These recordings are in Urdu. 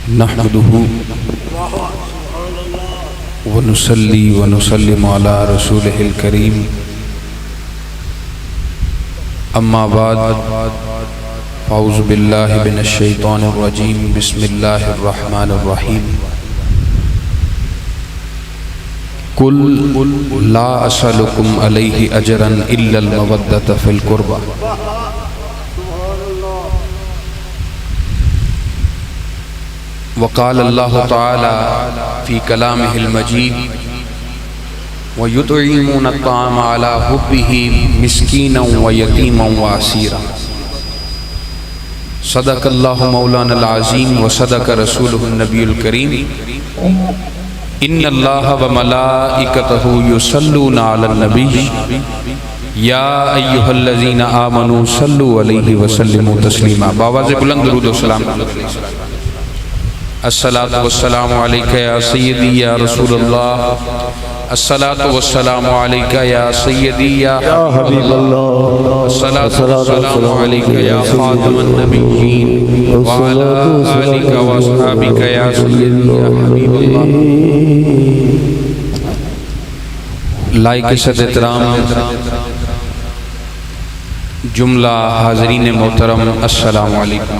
نحمده ونصلي ونسلم على رسوله الكريم اما بعد اعوذ باللہ من الشیطان الرجیم بسم اللہ الرحمن الرحیم قل لا اسألکم علیہ اجرا الا المودۃ فی القربى وقال اللہ تعالی فی کلامہ المجید وَيُطْعِمُونَ الطَّعَامَ عَلَى حُبِّهِ مِسْكِينًا وَيَتِيمًا وَأَسِيرًا صدق اللہ مولانا العظیم وصدق رسولہ النبی الکریم ان اللہ وملائکتہ یصلون علی النبی یا ایہا الذین آمنوا صلوا علیہ وسلموا تسلیما باواز بلند درود و سلام الصلاۃ والسلام علیکہ یا سیدی یا رسول اللہ الصلاۃ والسلام علیکہ یا سیدی یا حبیب اللہ الصلاۃ والسلام علیکہ یا خاتم النبیین وعلی آلک واصحابک یا سیدی یا حبیب اللہ لائق صد احترام جملہ حاضرین محترم السلام علیکم۔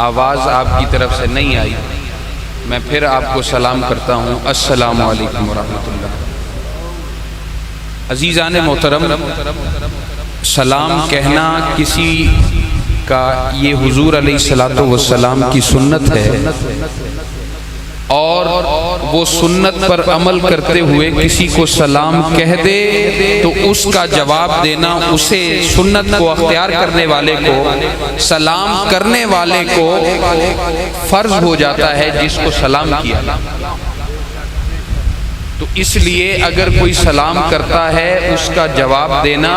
آواز آپ کی طرف سے نہیں آئی، میں پھر آپ کو سلام کرتا ہوں، السلام علیکم ورحمۃ اللہ۔ عزیزان محترم، سلام کہنا کسی کا یہ حضور علیہ السلام کی سنت ہے، اور وہ سنت پر عمل کرتے ہوئے کسی کو سلام کہہ دے تو اس کا جواب دینا اسے سنت کو اختیار کرنے والے کو، سلام کرنے والے کو فرض ہو جاتا ہے جس کو سلام کیا۔ تو اس لیے اگر کوئی سلام کرتا ہے اس کا جواب دینا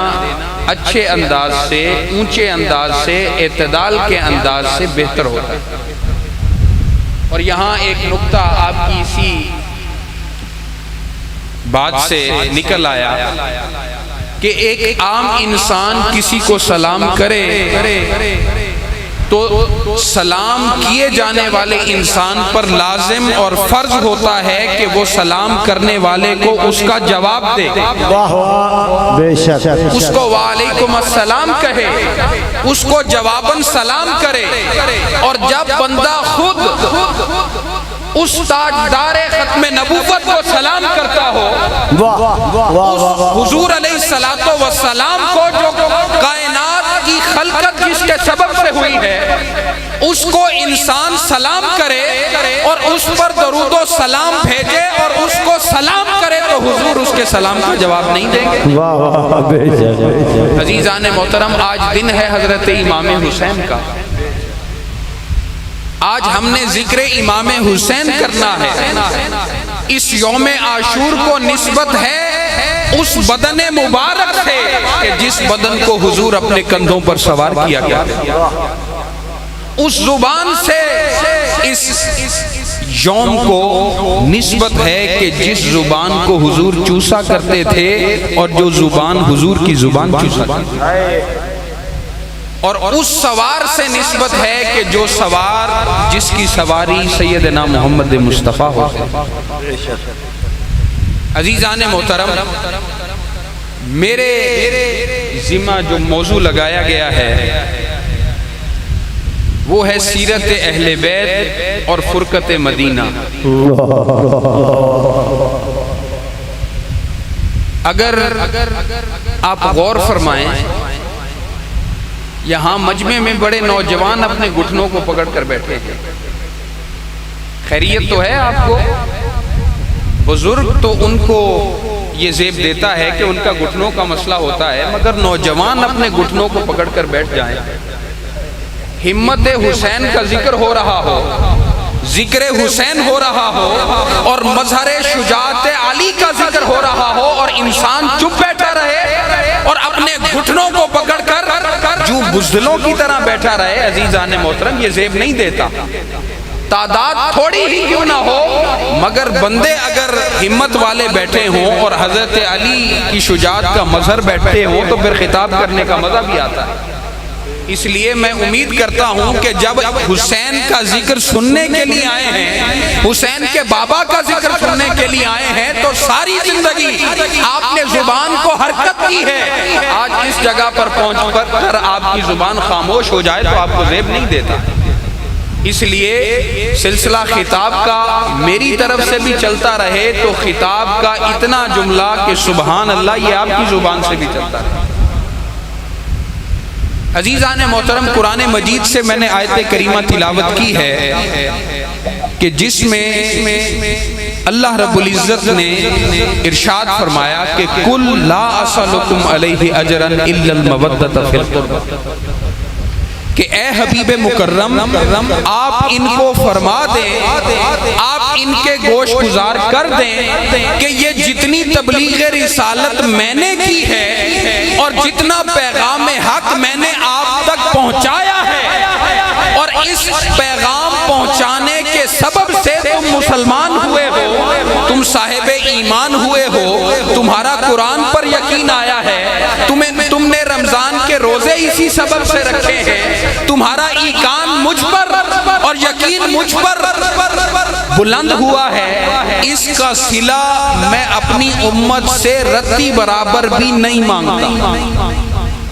اچھے انداز سے، اونچے انداز سے، اعتدال کے انداز سے بہتر ہوتا ہے۔ اور یہاں ایک نقطہ آپ کی اسی بات سے نکل آیا کہ ایک عام انسان کسی کو سلام کرے تو سلام کیے جانے والے انسان پر لازم اور فرض ہوتا ہے کہ وہ سلام کرنے والے کو اس کا جواب دے، اس کو وعلیکم السلام کہے، اس کو جواباً سلام کرے۔ اور جب بندہ خود اس تاجدار ختم نبوت کو سلام کرتا ہو، اس حضور علیہ السلام کو جو کائنات کی خلقت جس کے سبب سے ہوئی ہے، اس کو انسان سلام کرے اور اس پر درود و سلام بھیجے اور اس کو سلام کرے تو حضور اس کے سلام کا جواب نہیں دیں گے۔ عزیزان محترم، آج دن ہے حضرت امام حسین کا، آج ہم نے ذکر امام حسین کرنا ہے۔ اس یوم عاشور کو نسبت ہے اس بدن مبارک سے کہ جس بدن کو حضور اپنے کندھوں پر سوار کیا گیا، اس زبان سے اس یوم کو نسبت ہے کہ جس زبان کو حضور چوسا کرتے تھے اور جو زبان حضور کی زبان چوسا کرتے تھے، اور اس سوار سے نسبت ہے کہ جو سوار جس کی سواری سیدنا محمد مصطفیٰ ہوتے ہیں۔ عزیزان محترم، میرے ذمہ جو موضوع لگایا گیا ہے وہ ہے سیرت اہل بیت اور فرقت مدینہ۔ اگر آپ غور فرمائیں، یہاں مجمع میں بڑے نوجوان اپنے گھٹنوں کو پکڑ کر بیٹھے ہیں۔ خیریت تو ہے آپ کو؟ بزرگ تو ان کو یہ زیب دیتا ہے کہ ان کا گھٹنوں کا مسئلہ ہوتا ہے، مگر نوجوان اپنے گھٹنوں کو پکڑ کر بیٹھ جائیں، ہمت حسین کا ذکر ہو رہا ہو، ذکر حسین ہو رہا ہو، اور مظہر شجاعت علی کا ذکر ہو رہا ہو، اور انسان چپ بیٹھا رہے اور اپنے گھٹنوں کو پکڑ کر جو بزدلوں کی طرح بیٹھا رہے، عزیزان محترم یہ زیب نہیں دیتا۔ تعداد تھوڑی ہی کیوں نہ ہو، مگر بندے اگر ہمت والے بیٹھے ہوں اور حضرت علی کی شجاعت کا مظہر بیٹھتے ہوں تو پھر خطاب کرنے کا مزہ بھی آتا ہے۔ اس لیے میں امید کرتا ہوں کہ جب حسین کا ذکر سننے کے لیے آئے ہیں، حسین کے بابا کا ذکر سننے کے لیے آئے ہیں، تو ساری زندگی آپ نے زبان کو حرکت کی ہے۔ آج اس جگہ پر پہنچ کر آپ کی زبان خاموش ہو جائے تو آپ کو زیب نہیں دیتا۔ اس لیے سلسلہ خطاب کا میری طرف سے بھی چلتا رہے تو خطاب کا اتنا جملہ کہ سبحان اللہ یہ آپ کی زبان سے بھی چلتا رہے۔ عزیزان محترم، قرآن مجید سے میں نے آیت کریمہ تلاوت کی ہے کہ جس میں اللہ رب العزت نے ارشاد فرمایا کہ قُلْ لَا أَسْأَلُكُمْ عَلَيْهِ أَجْرًا إِلَّا الْمَوَدَّةَ فِي الْقُرْبَى، کہ اے حبیب مکرم آپ ان کو فرما دیں، آپ ان کے گوش گزار کر دیں کہ یہ جتنی تبلیغ رسالت میں نے کی ہے اور جتنا پیغام حق میں نے آپ تک پہنچایا ہے، اور اس پیغام پہنچانے کے سبب سے تم مسلمان ہوئے ہو، تم صاحب ایمان ہوئے ہو، تمہارا قرآن پر یقین آیا ہے، تم نے رمضان کے روزے اسی سبب سے رکھے ہیں، تمہارا ایمان مجھ پر اور یقین مجھ پر بلند ہوا ہے، اس کا صلہ میں اپنی امت سے رتی برابر بھی نہیں مانگتا۔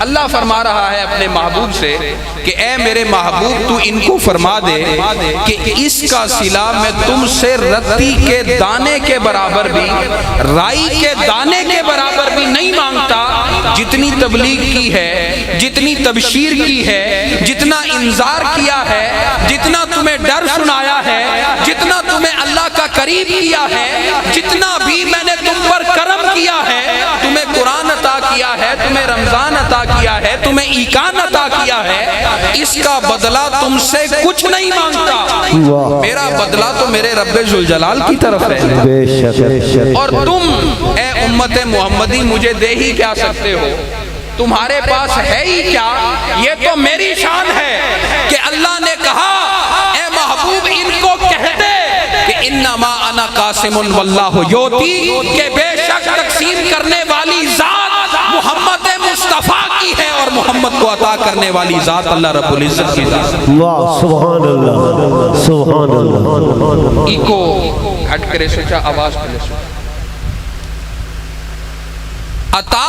اللہ فرما رہا ہے اپنے محبوب سے کہ اے میرے محبوب تو ان کو فرما دے کہ اس کا صلہ میں تم سے رتی کے دانے کے برابر بھی، رائی کے دانے کے برابر بھی نہیں مانگتا۔ جتنی تبلیغ کی ہے، جتنی تبشیر کی ہے، جتنا انذار کیا ہے، جتنا تمہیں ڈر سنایا ہے، جتنا تمہیں اللہ کا قریب کیا ہے، جتنا بھی میں نے تم پر کرم کیا ہے، تمہیں قرآن عطا کیا ہے، تمہیں رمضان عطا کیا ہے، تمہیں ایقان عطا کیا ہے، اس کا بدلہ تم سے کچھ نہیں مانگتا۔ میرا بدلہ تو میرے رب ذوالجلال کی طرف ہے، اور تم اے امت محمدی مجھے دے ہی کیا سکتے ہو، تمہارے پاس ہے ہی کیا؟ یہ تو میری شان ہے کہ اللہ نے کہا اے محبوب ان کو کہہ دے کہ انما انا قاسم واللہ یؤتی، کہ بے شک تقسیم کرنے والی ذات محمد مصطفیٰ کی ہے اور محمد کو عطا کرنے والی ذات اللہ رب العزت کی ذات۔ اللہ سبحان اللہ سبحان اللہ۔ ایکو ہٹ کرے سوچا آواز پہلے سو۔ عطا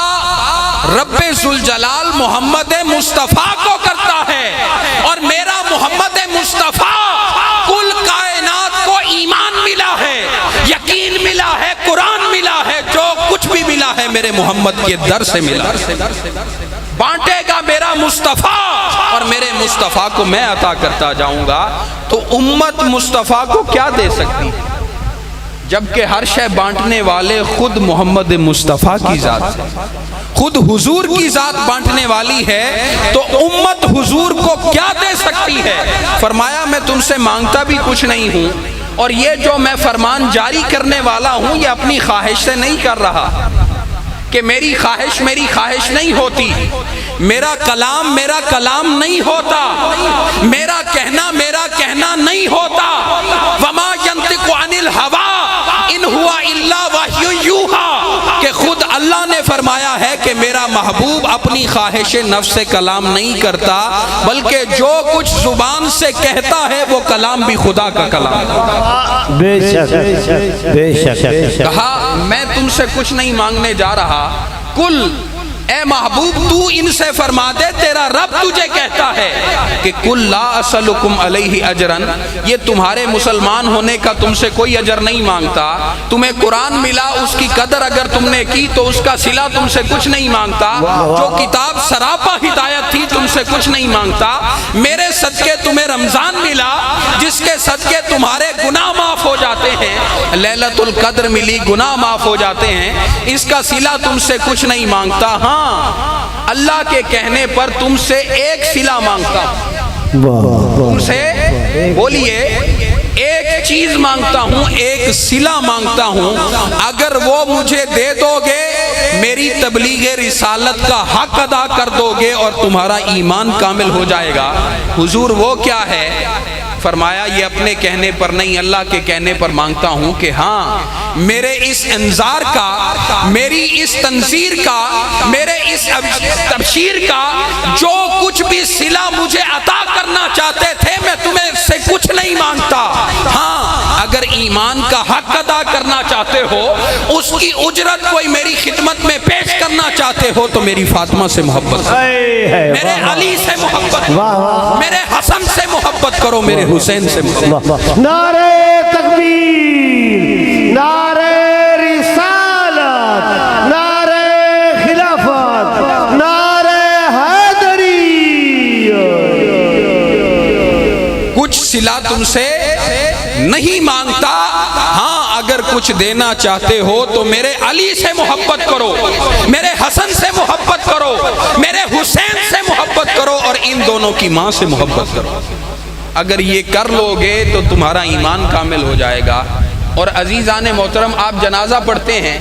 رب ذوالجلال محمد مصطفیٰ کو کرتا ہے، اور میرا محمد مصطفیٰ کل کائنات کو ایمان ملا ہے، یقین ملا ہے، قرآن ملا ہے، جو کچھ بھی ملا ہے میرے محمد کے در سے ملا۔ بانٹے گا میرا مصطفیٰ اور میرے مصطفیٰ کو میں عطا کرتا جاؤں گا، تو امت مصطفیٰ کو کیا دے سکتی ہے جبکہ ہر شے بانٹنے والے خود محمد مصطفیٰ کی ذات ہے، خود حضور کی ذات بانٹنے والی ہے، تو امت حضور کو کیا دے سکتی ہے؟ فرمایا میں تم سے مانگتا بھی کچھ نہیں ہوں، اور یہ جو میں فرمان جاری کرنے والا ہوں یہ اپنی خواہش سے نہیں کر رہا کہ میری خواہش نہیں ہوتی، میرا کلام نہیں ہوتا، میرا کہنا نہیں ہوتا۔ وما ينطق عن الهوى ان هو الا وحی یوحی، کہ خود اللہ نے فرمایا ہے کہ میرا محبوب اپنی خواہش نفس سے کلام نہیں کرتا، بلکہ جو کچھ زبان سے کہتا ہے وہ کلام بھی خدا کا کلام ہے۔ بے شک بے شک۔ کہا میں تم سے کچھ نہیں مانگنے جا رہا، کل اے محبوب تو ان سے فرما دے، تیرا رب تجھے کہتا ہے کہ قُلْ لَا أَسْأَلُكُمْ عَلَيْهِ أَجْرًا، یہ تمہارے مسلمان ہونے کا تم سے کوئی اجر نہیں مانگتا، تمہیں قرآن ملا اس کی قدر اگر تم نے کی تو اس کا صلہ تم سے کچھ نہیں مانگتا، جو کتاب سراپا ہدایت تھی تم سے کچھ نہیں مانگتا، میرے صدقے تمہیں رمضان ملا جس کے صدقے تمہارے گناہ معاف ہو جاتے ہیں، لیلۃ القدر ملی گناہ معاف ہو جاتے ہیں، اس کا صلہ تم سے کچھ نہیں مانگتا۔ ہاں اللہ کے کہنے پر تم سے ایک صلہ مانگتا ہوں، تم سے بولیے ایک چیز مانگتا ہوں، ایک صلہ مانگتا ہوں، اگر وہ مجھے دے دو گے میری تبلیغ رسالت کا حق ادا کر دو گے اور تمہارا ایمان کامل ہو جائے گا۔ حضور وہ کیا ہے؟ فرمایا یہ اپنے کہنے پر نہیں اللہ کے کہنے پر مانگتا ہوں کہ ہاں میرے اس انذار کا، میری اس تنذیر کا، میرے اس تبشیر کا جو کچھ بھی صلہ مجھے عطا کرنا چاہتے تھے میں تمہیں سے کچھ نہیں مانگتا، ہاں اگر ایمان کا حق ادا کرنا چاہتے ہو، اس کی اجرت کوئی میری خدمت میں پیش کرنا چاہتے ہو تو میری فاطمہ سے محبت کرو، میرے علی سے محبت کرو، میرے حسن سے محبت کرو، میرے حسین سے محبت کرو۔ نعرہ تکبیر، نعرہ رسالت، نعرہ خلافت، نعرہ حیدری۔ کچھ صلہ تم سے نہیں مانگتا، ہاں اگر کچھ دینا چاہتے ہو تو میرے علی سے محبت کرو، میرے حسن سے محبت کرو، میرے حسین سے محبت کرو اور ان دونوں کی ماں سے محبت کرو۔ اگر یہ کر لو گے تو تمہارا ایمان کامل ہو جائے گا۔ اور عزیزان محترم، آپ جنازہ پڑھتے ہیں،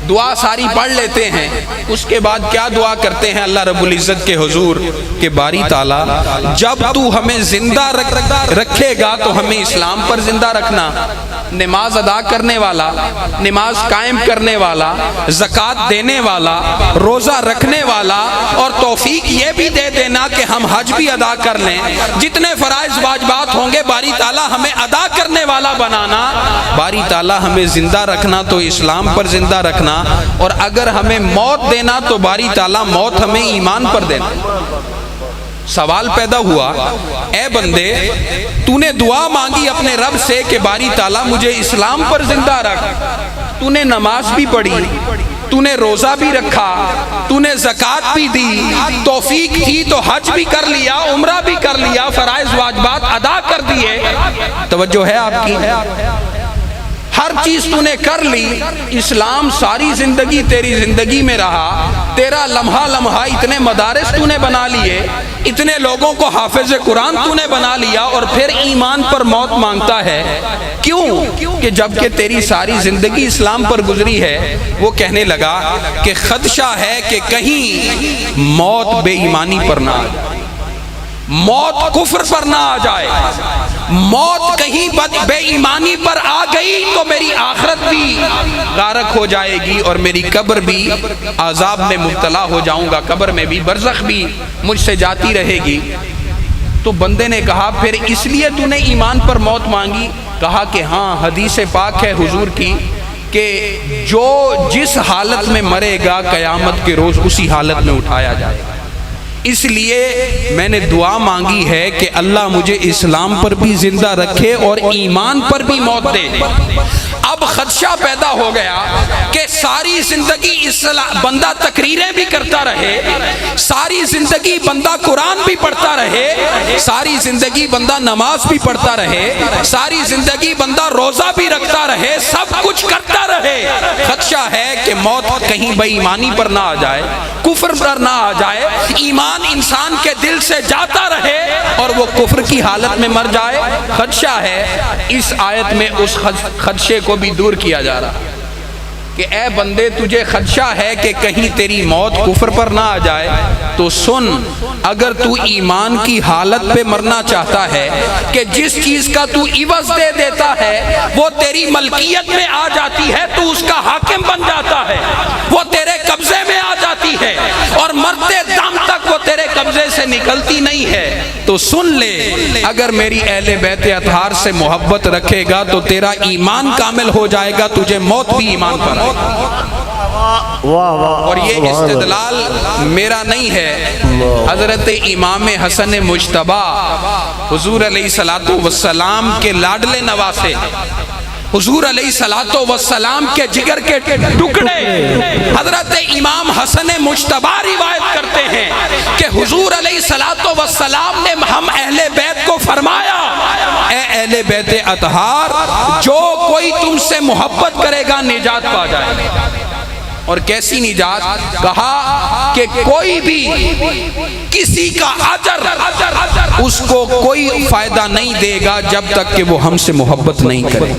دعا ساری پڑھ لیتے ہیں، اس کے بعد کیا دعا کرتے ہیں اللہ رب العزت کے حضور کہ باری تعالیٰ جب تو ہمیں زندہ رکھے گا تو ہمیں اسلام پر زندہ رکھنا، نماز ادا کرنے والا، نماز قائم کرنے والا، زکوٰۃ دینے والا، روزہ رکھنے والا، اور توفیق یہ بھی دے دینا کہ ہم حج بھی ادا کر لیں، جتنے فرائض واجبات ہوں گے باری تعالیٰ ہمیں ادا کرنے والا بنانا، باری تعالیٰ ہمیں زندہ رکھنا تو اسلام پر زندہ رکھنا، اور اگر ہمیں موت دینا تو باری تعالیٰ موت ہمیں ایمان پر دینا۔ سوال پیدا ہوا، اے بندے تو نے دعا مانگی اپنے رب سے کہ باری تعالیٰ مجھے اسلام پر زندہ رکھ، تو نے نماز بھی پڑھی، تو نے روزہ بھی رکھا، تو نے زکوٰۃ بھی دی، توفیق تھی تو حج بھی کر لیا، عمرہ بھی کر لیا، فرائض واجبات ادا کر دیے، توجہ ہے آپ کی، ہر چیز تو نے کر لی، اسلام ساری زندگی تیری زندگی میں رہا، تیرا لمحہ لمحہ اتنے مدارس تو نے بنا لیے، اتنے لوگوں کو حافظ قرآن تو نے بنا لیا، اور پھر ایمان پر موت مانگتا ہے، کیوں؟ کہ جب کہ تیری ساری زندگی اسلام پر گزری ہے۔ وہ کہنے لگا کہ خدشہ ہے کہ کہیں موت بے ایمانی پر نہ آ جائے، موت کفر پر نہ آ جائے، موت کہیں بے ایمانی پر آ گئی تو میری آخرت بھی غارق ہو جائے گی اور میری قبر بھی عذاب میں مبتلا ہو جاؤں گا، قبر میں بھی، برزخ بھی مجھ سے جاتی رہے گی۔ تو بندے نے کہا پھر اس لیے تو نے ایمان پر موت مانگی؟ کہا کہ ہاں، حدیث پاک ہے حضور کی کہ جو جس حالت میں مرے گا قیامت کے روز اسی حالت میں اٹھایا جائے گا، اس لیے میں نے دعا مانگی ہے کہ اللہ مجھے اسلام پر بھی زندہ رکھے اور ایمان پر بھی موت دے۔ اب خدشہ پیدا ہو گیا کہ ساری زندگی بندہ تقریریں بھی کرتا رہے، ساری زندگی بندہ قرآن بھی پڑھتا رہے، ساری زندگی بندہ نماز بھی پڑھتا رہے، ساری زندگی بندہ روزہ بھی رکھتا رہے، سب کچھ کرتا رہے، خدشہ ہے کہ موت کہیں بے ایمانی پر نہ آ جائے، کفر پر نہ آ جائے، ایمان انسان کے دل سے جاتا رہے اور وہ کفر کی حالت میں مر جائے، خدشہ ہے۔ اس آیت میں اس خدشے کو بھی دور کیا جا رہا کہ اے بندے تجھے خدشہ ہے کہ کہیں تیری موت کفر پر نہ آ جائے تو سن، اگر تو ایمان کی حالت پہ مرنا چاہتا ہے کہ جس چیز کا تو عوض دے دیتا ہے وہ تیری ملکیت میں آ جاتی ہے، تو اس کا حاکم بن جاتا ہے، وہ تیرے قبضے میں آ جاتی ہے اور مرتے دم تک وہ تیرے قبضے سے نکلتی نہیں ہے، تو سن لے اگر میری اہل بیت اطہار سے محبت رکھے گا تو تیرا ایمان کامل ہو جائے گا، تجھے موت بھی ایمان پر آئے گی۔ اور یہ استدلال میرا نہیں ہے، حضرت امام حسن مجتبی حضور علیہ الصلوۃ والسلام کے لاڈلے نواسے، حضور علیہ الصلوۃ والسلام کے جگر کے ٹکڑے حضرت امام حسن مجتبی روایت کرتے ہیں کہ حضور علیہ الصلوۃ والسلام نے ہم اہل بیت کو فرمایا، اے اہل بیت اطہار جو کوئی تم سے محبت کرے گا نجات پا جائے گا، اور کیسی نجات؟ کہا کہ کوئی بھی کسی کا اجر اس کو کوئی فائدہ نہیں دے گا جب تک کہ وہ ہم سے محبت نہیں کرے،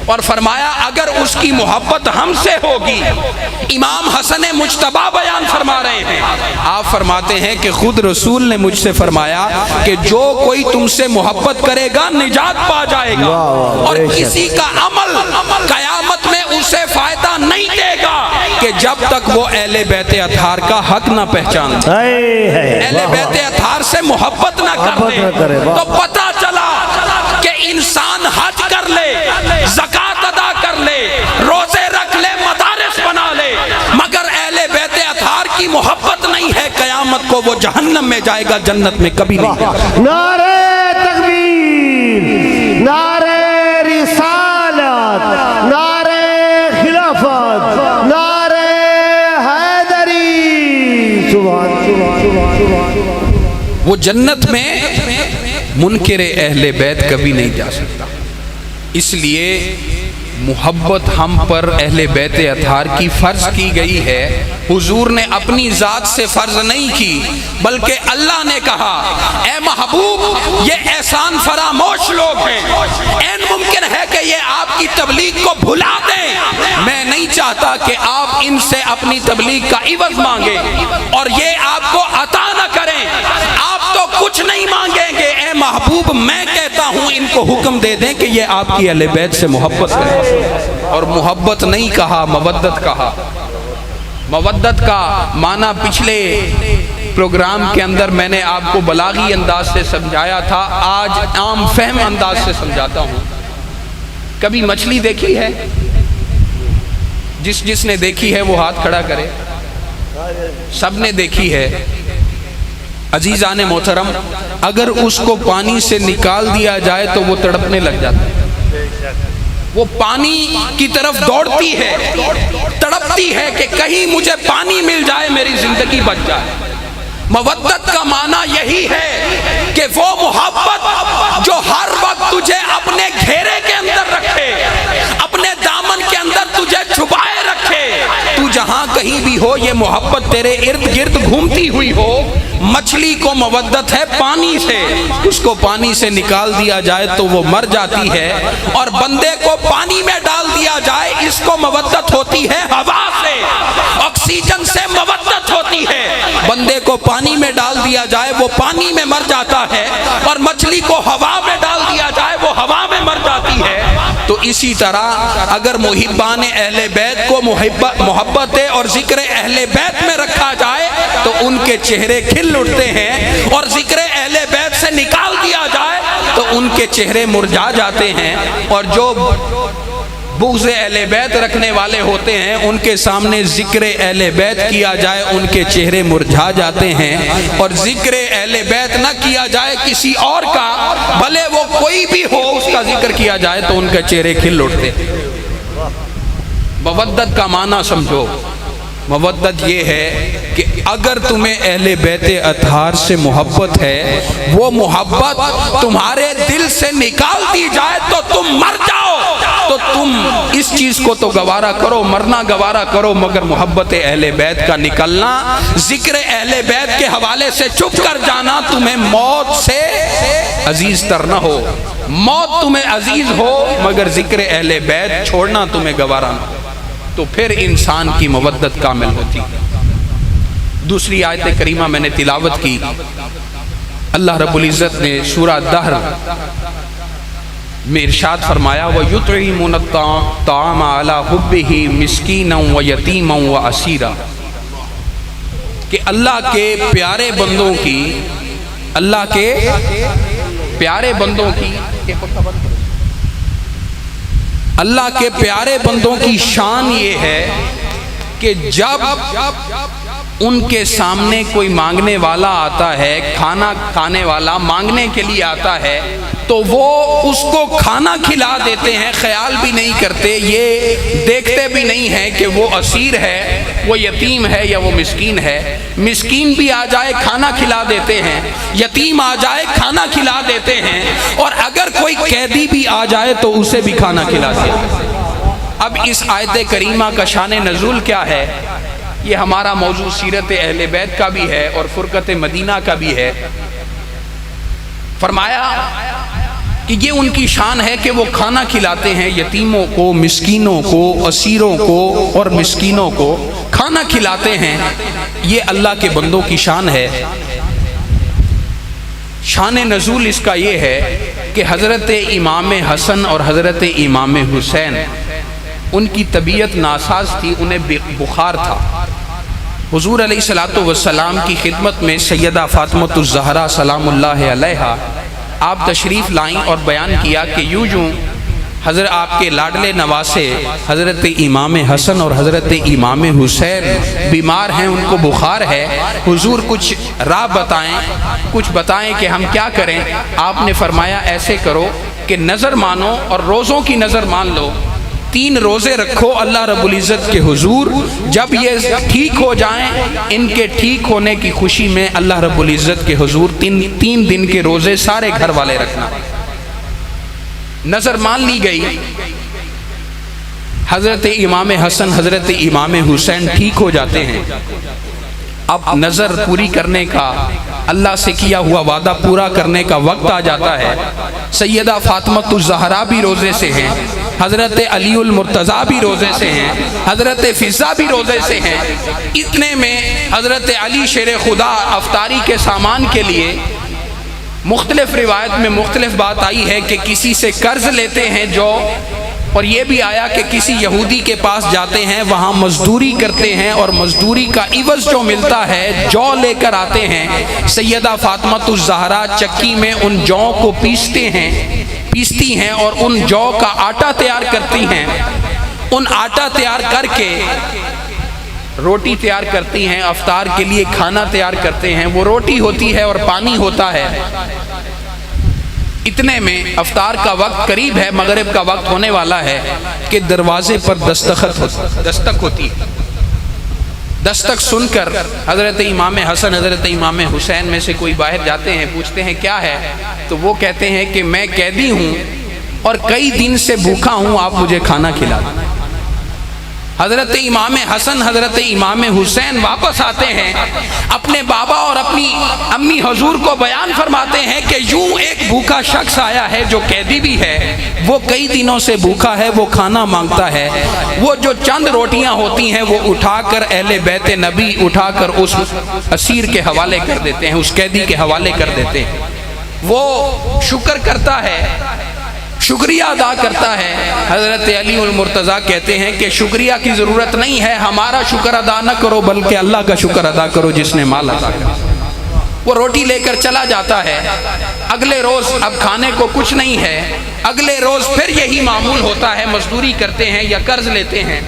اور فرمایا اگر اس کی محبت ہم سے ہوگی، امام حسن مجتبی بیان فرما رہے ہیں، آپ فرماتے ہیں کہ خود رسول نے مجھ سے فرمایا کہ جو کوئی تم سے محبت کرے گا نجات پا جائے گا، اور کسی کا عمل قیامت میں اسے فائدہ نہیں دے گا کہ جب تک وہ اہل بیت اطہار کا حق نہ پہچان لے، اہل بیت اطہار سے محبت نہ کر لے۔ تو پتہ چلا کہ انسان حج کر لے، زکوٰۃ ادا کر لے، روزے رکھ لے، مدارس بنا لے، مگر اہل بیت اطہار کی محبت نہیں ہے، قیامت کو وہ جہنم میں جائے گا، جنت میں کبھی نہیں جائے گا۔ نعرہ تکبیر، نعرہ رسالت، نعرہ خلافت، نعرہ حیدری، وہ جنت میں منکر اہل بیت کبھی نہیں جا سکتا۔ اس لیے محبت ہم پر اہل بیت اطہار کی فرض کی گئی ہے، حضور نے اپنی ذات سے فرض نہیں کی، بلکہ اللہ نے کہا اے محبوب یہ احسان فراموش لوگ ہیں، این ممکن ہے کہ یہ آپ کی تبلیغ کو بھلا دیں، میں نہیں چاہتا کہ آپ ان سے اپنی تبلیغ کا عوض مانگیں اور یہ آپ کو عطا نہ کریں، آپ تو کچھ نہیں مانگیں گے، اے محبوب میں کہتا ہوں ان کو حکم دے دیں کہ یہ آپ کی اہل بیت سے محبت کریں۔ اور محبت نہیں کہا، مودت کہا۔ مودت کا معنی پچھلے پروگرام کے اندر میں نے آپ کو بلاغی انداز سے سمجھایا تھا، آج عام فہم انداز سے سمجھاتا ہوں۔ کبھی مچھلی دیکھی ہے؟ جس نے دیکھی ہے وہ ہاتھ کھڑا کرے۔ سب نے دیکھی ہے۔ عزیزان محترم، اگر اس کو پانی سے نکال دیا جائے تو وہ تڑپنے لگ جاتا ہے، وہ پانی کی طرف دوڑتی ہے، تڑپتی ہے کہ کہیں مجھے پانی مل جائے، میری زندگی بچ جائے۔ مودت کا معنی یہی ہے کہ وہ محبت جو ہر وقت تجھے اپنے گھیرے کے اندر رکھے، اپنے دامن کے اندر تجھے چھپائے رکھے، تو جہاں کہیں بھی ہو یہ محبت تیرے ارد گرد گھومتی ہوئی ہو۔ مچھلی کو مودت ہے پانی سے، اس کو پانی سے نکال دیا جائے تو وہ مر جاتی ہے، اور بندے کو پانی میں ڈال دیا جائے اس کو مودت ہوتی ہے ہوا سے، آکسیجن سے مودت ہوتی ہے۔ بندے کو پانی میں ڈال دیا جائے وہ پانی میں مر جاتا ہے، اور مچھلی کو ہوا میں ڈال دیا جائے وہ ہوا میں مر جاتی ہے۔ تو اسی طرح اگر محبان اہل بیت کو محبت اور ذکر اہل بیت میں رکھا جائے تو ان کے چہرے کھل اٹھتے ہیں، اور ذکر اہل بیت سے نکال دیا جائے تو ان کے چہرے مرجھا جاتے ہیں، اور جو بغض اہل بیت رکھنے والے ہوتے ہیں ان کے سامنے ذکر اہل بیت کیا جائے ان کے چہرے مرجھا جاتے ہیں، اور ذکر اہل بیت نہ کیا جائے کسی اور کا، بھلے وہ کوئی بھی ہو، اس کا ذکر کیا جائے تو ان کے چہرے کھل اٹھتے ہیں۔ مودت کا معنی سمجھو۔ مودت یہ ہے کہ اگر تمہیں اہل بیت اطہار سے محبت ہے، وہ محبت تمہارے دل سے نکال دی جائے تو تم مر جاؤ، تو تم اس چیز کو تو گوارا کرو، مرنا گوارا کرو، مگر محبت اہل بیت کا نکلنا، ذکر اہل بیت کے حوالے سے چپ کر جانا تمہیں موت سے عزیز تر نہ ہو۔ موت تمہیں عزیز ہو مگر ذکر اہل بیت چھوڑنا تمہیں گوارا نہ ہو، تو پھر انسان کی مودت کامل ہوتی۔ دوسری آیت کریمہ میں نے تلاوت کی، اللہ رب العزت نے سورہ دہر میں ارشاد فرمایا وَيُطْعِمُونَ الطَّعَامَ عَلَى حُبِّهِ مِسْكِينًا وَيَتِيمًا وَأَسِيرًا، کہ اللہ کے پیارے بندوں کی، اللہ کے پیارے بندوں کی، اللہ کے پیارے بندوں کی شان یہ ہے کہ جب ان کے سامنے کوئی مانگنے والا آتا ہے، کھانا کھانے والا مانگنے کے لیے آتا ہے، تو وہ اس کو کھانا کھلا دیتے ہیں، خیال بھی نہیں کرتے، یہ دیکھتے بھی نہیں ہیں کہ وہ اسیر ہے، وہ یتیم ہے یا وہ مسکین ہے۔ مسکین بھی آ جائے کھانا کھلا دیتے ہیں، یتیم آ جائے کھانا کھلا دیتے ہیں، اور اگر کوئی قیدی بھی آ جائے تو اسے بھی کھانا کھلاتے ہیں۔ اب اس آیت کریمہ کا شان نزول کیا ہے؟ یہ ہمارا موضوع سیرت اہل بیت کا بھی ہے اور فرقت مدینہ کا بھی ہے۔ فرمایا کہ یہ ان کی شان ہے کہ وہ کھانا کھلاتے ہیں یتیموں کو، مسکینوں کو، اسیروں کو اور مسکینوں کو کھانا کھلاتے ہیں۔ یہ اللہ کے بندوں کی شان ہے۔ شان نزول اس کا یہ ہے کہ حضرت امام حسن اور حضرت امام حسین ان کی طبیعت ناساز تھی، انہیں بخار تھا۔ حضور علیہ الصلوۃ والسلام کی خدمت میں سیدہ فاطمہ الزہرا سلام اللہ علیہا آپ تشریف لائیں اور بیان کیا کہ یوں حضرت آپ کے لاڈلے نواسے حضرت امام حسن اور حضرت امام حسین بیمار ہیں، ان کو بخار ہے، حضور کچھ راہ بتائیں، کچھ بتائیں کہ ہم کیا کریں۔ آپ نے فرمایا ایسے کرو کہ نظر مانو اور روزوں کی نظر مان لو، 3 روزے رکھو اللہ رب العزت کے حضور، جب یہ ٹھیک ہو جائیں ان کے ٹھیک ہونے کی خوشی میں اللہ رب العزت کے حضور 3 دن کے روزے سارے گھر والے رکھنا۔ نظر مان لی گئی، حضرت امام حسن حضرت امام حسین ٹھیک ہو جاتے ہیں۔ اب نظر پوری کرنے کا، اللہ سے کیا ہوا وعدہ پورا کرنے کا وقت آ جاتا ہے۔ سیدہ فاطمہ الزہرا بھی روزے سے ہیں، حضرت علی المرتضیٰ بھی روزے سے ہیں، حضرت فضہ بھی روزے سے ہیں۔ اتنے میں حضرت علی شیر خدا افطاری کے سامان کے لیے مختلف روایت میں مختلف بات آئی ہے کہ کسی سے قرض لیتے ہیں جو، اور یہ بھی آیا کہ کسی یہودی کے پاس جاتے ہیں، وہاں مزدوری کرتے ہیں اور مزدوری کا عوض جو ملتا ہے جو لے کر آتے ہیں۔ سیدہ فاطمہ الزہرا چکی میں ان جو کو پیستی ہیں اور ان جو کا آٹا تیار کرتی ہیں۔ ان آٹا تیار کر کے روٹی تیار کرتی ہیں، افطار کے لیے کھانا تیار کرتے ہیں۔ وہ روٹی ہوتی ہے اور پانی ہوتا ہے۔ اتنے میں افطار کا وقت قریب ہے، مغرب کا وقت ہونے والا ہے کہ دروازے پر دستک ہوتی ہے۔ دستک سن کر حضرت امام حسن حضرت امام حسین میں سے کوئی باہر جاتے ہیں، پوچھتے ہیں کیا ہے؟ تو وہ کہتے ہیں کہ میں قیدی ہوں اور کئی دن سے بھوکا ہوں، آپ مجھے کھانا کھلا دیں۔ حضرت امام حسن حضرت امام حسین واپس آتے ہیں، اپنے بابا اور اپنی امی حضور کو بیان فرماتے ہیں کہ یوں ایک بھوکا شخص آیا ہے جو قیدی بھی ہے، وہ کئی دنوں سے بھوکا ہے، وہ کھانا مانگتا ہے۔ وہ جو چند روٹیاں ہوتی ہیں وہ اٹھا کر اہل بیت نبی اٹھا کر اس اسیر کے حوالے کر دیتے ہیں، اس قیدی کے حوالے کر دیتے ہیں۔ وہ شکر کرتا ہے، شکریہ ادا کرتا ہے۔ حضرت علی المرتضیٰ کہتے ہیں کہ شکریہ کی ضرورت نہیں ہے، ہمارا شکر ادا نہ کرو بلکہ اللہ کا شکر ادا کرو جس نے مال عطا کیا۔ وہ روٹی لے کر چلا جاتا ہے۔ اگلے روز اب کھانے کو کچھ نہیں ہے، اگلے روز پھر یہی معمول ہوتا ہے، مزدوری کرتے ہیں یا قرض لیتے ہیں،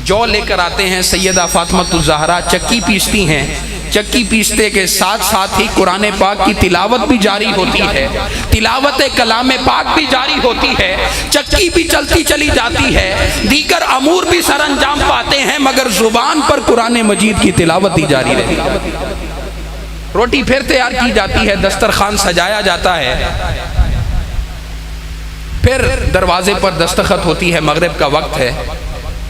جو لے کر آتے ہیں۔ سیدہ فاطمہ الزہرا چکی پیستی ہیں، چکی پیستے کے ساتھ ساتھ ہی قرآن پاک کی تلاوت بھی جاری ہوتی ہے، تلاوت کلام پاک بھی جاری ہوتی ہے، چکی بھی چلتی چلی جاتی ہے، دیگر امور بھی سر انجام پاتے ہیں، مگر زبان پر قرآن مجید کی تلاوت ہی جاری رہتی ہے۔ روٹی پھر تیار کی جاتی ہے، دسترخوان سجایا جاتا ہے، پھر دروازے پر دستخط ہوتی ہے، مغرب کا وقت ہے۔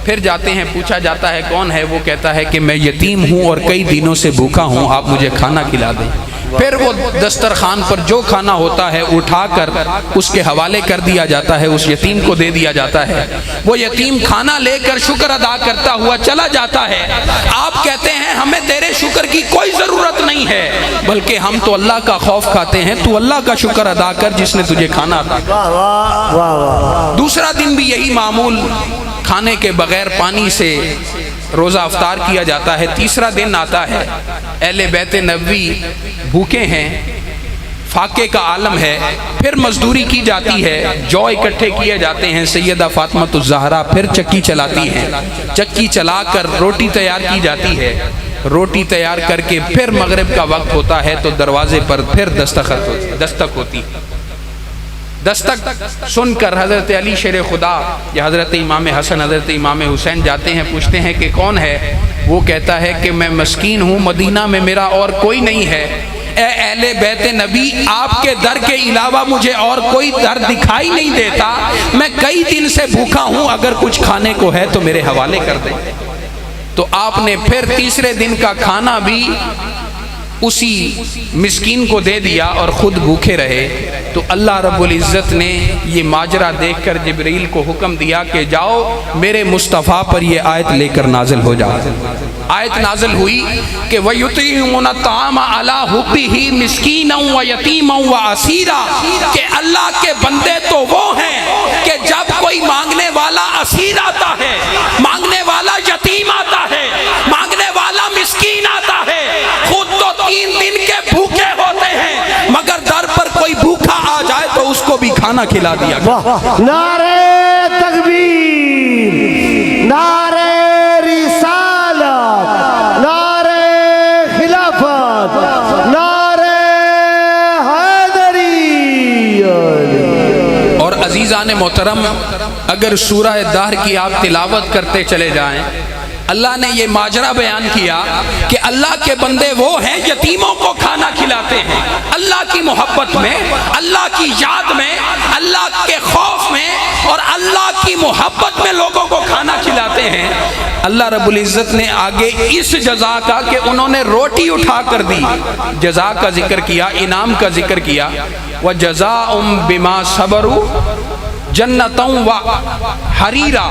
پھر جاتے ہیں، پوچھا جاتا ہے کون ہے؟ وہ کہتا ہے کہ میں یتیم ہوں اور کئی دنوں سے بھوکا ہوں، آپ مجھے کھانا کھلا دیں۔ پھر وہ دسترخوان پر جو کھانا ہوتا ہے اٹھا کر اس کے حوالے کر دیا جاتا ہے، اس یتیم کو دے دیا جاتا ہے۔ وہ یتیم کھانا لے کر شکر ادا کرتا ہوا چلا جاتا ہے۔ آپ کہتے ہیں ہمیں تیرے شکر کی کوئی ضرورت نہیں ہے، بلکہ ہم تو اللہ کا خوف کھاتے ہیں، تو اللہ کا شکر ادا کر جس نے تجھے کھانا عطا کیا۔ دوسرا دن بھی یہی معمول، کھانے کے بغیر پانی سے روزہ افطار کیا جاتا ہے۔ تیسرا دن آتا ہے، اہل بیت نبوی بھوکے ہیں، فاقے کا عالم ہے، پھر مزدوری کی جاتی ہے، جو اکٹھے کیے جاتے ہیں۔ سیدہ فاطمہ الزہرا پھر چکی چلاتی ہیں، چکی چلا کر روٹی تیار کی جاتی ہے، روٹی تیار کر کے پھر مغرب کا وقت ہوتا ہے تو دروازے پر پھر دستک ہوتی۔ دستک سن کر حضرت علی شیر خدا یا حضرت امام حسن حضرت امام حسین جاتے ہیں، پوچھتے ہیں کہ کون ہے؟ وہ کہتا ہے کہ میں مسکین ہوں، مدینہ میں میرا اور کوئی نہیں ہے، اے اہل بیت نبی آپ کے در کے علاوہ مجھے اور کوئی در دکھائی نہیں دیتا، میں کئی دن سے بھوکا ہوں، اگر کچھ کھانے کو ہے تو میرے حوالے کر دیں۔ تو آپ نے پھر تیسرے دن کا کھانا بھی اسی مسکین کو دے دیا اور خود بھوکے رہے۔ تو اللہ رب العزت نے یہ ماجرا دیکھ کر جبریل کو حکم دیا کہ جاؤ میرے مصطفیٰ پر یہ آیت لے کر نازل ہو جاؤ۔ آیت نازل ہوئی کہ وَيُطْعِمُونَ الطَّعَامَ عَلَىٰ حُبِّهِ مِسْكِينًا وَيَتِيمًا وَأَسِيرًا، کہ اللہ کے بندے تو وہ ہیں کہ جب کوئی مانگنے والا اسیر آتا ہے، مانگنے والا یتیم آتا ہے، مانگنے والا مسکین آتا ہے، خود تو 3 دن کے بھوکے ہوتے ہیں، مگر در پر کوئی بھوکا آ جائے تو اس کو بھی کھانا کھلا دیا گیا۔ نعرہ تکبیر، نعرہ رسالت، نعرہ خلافت، نعرہ حیدری۔ اور عزیزان محترم، اگر سورہ دہر کی آپ تلاوت کرتے چلے جائیں، اللہ نے یہ ماجرا بیان کیا کہ اللہ کے بندے وہ ہیں یتیموں کو کھانا کھلاتے ہیں، اللہ کی محبت میں، اللہ کی یاد میں، اللہ کے خوف میں اور اللہ کی محبت میں لوگوں کو کھانا کھلاتے ہیں۔ اللہ رب العزت نے آگے اس جزا کا کہ انہوں نے روٹی اٹھا کر دی، جزا کا ذکر کیا، انعام کا ذکر کیا، وَجَزَاءٌ بِمَا صَبَرُوا جنتوں و حریرا،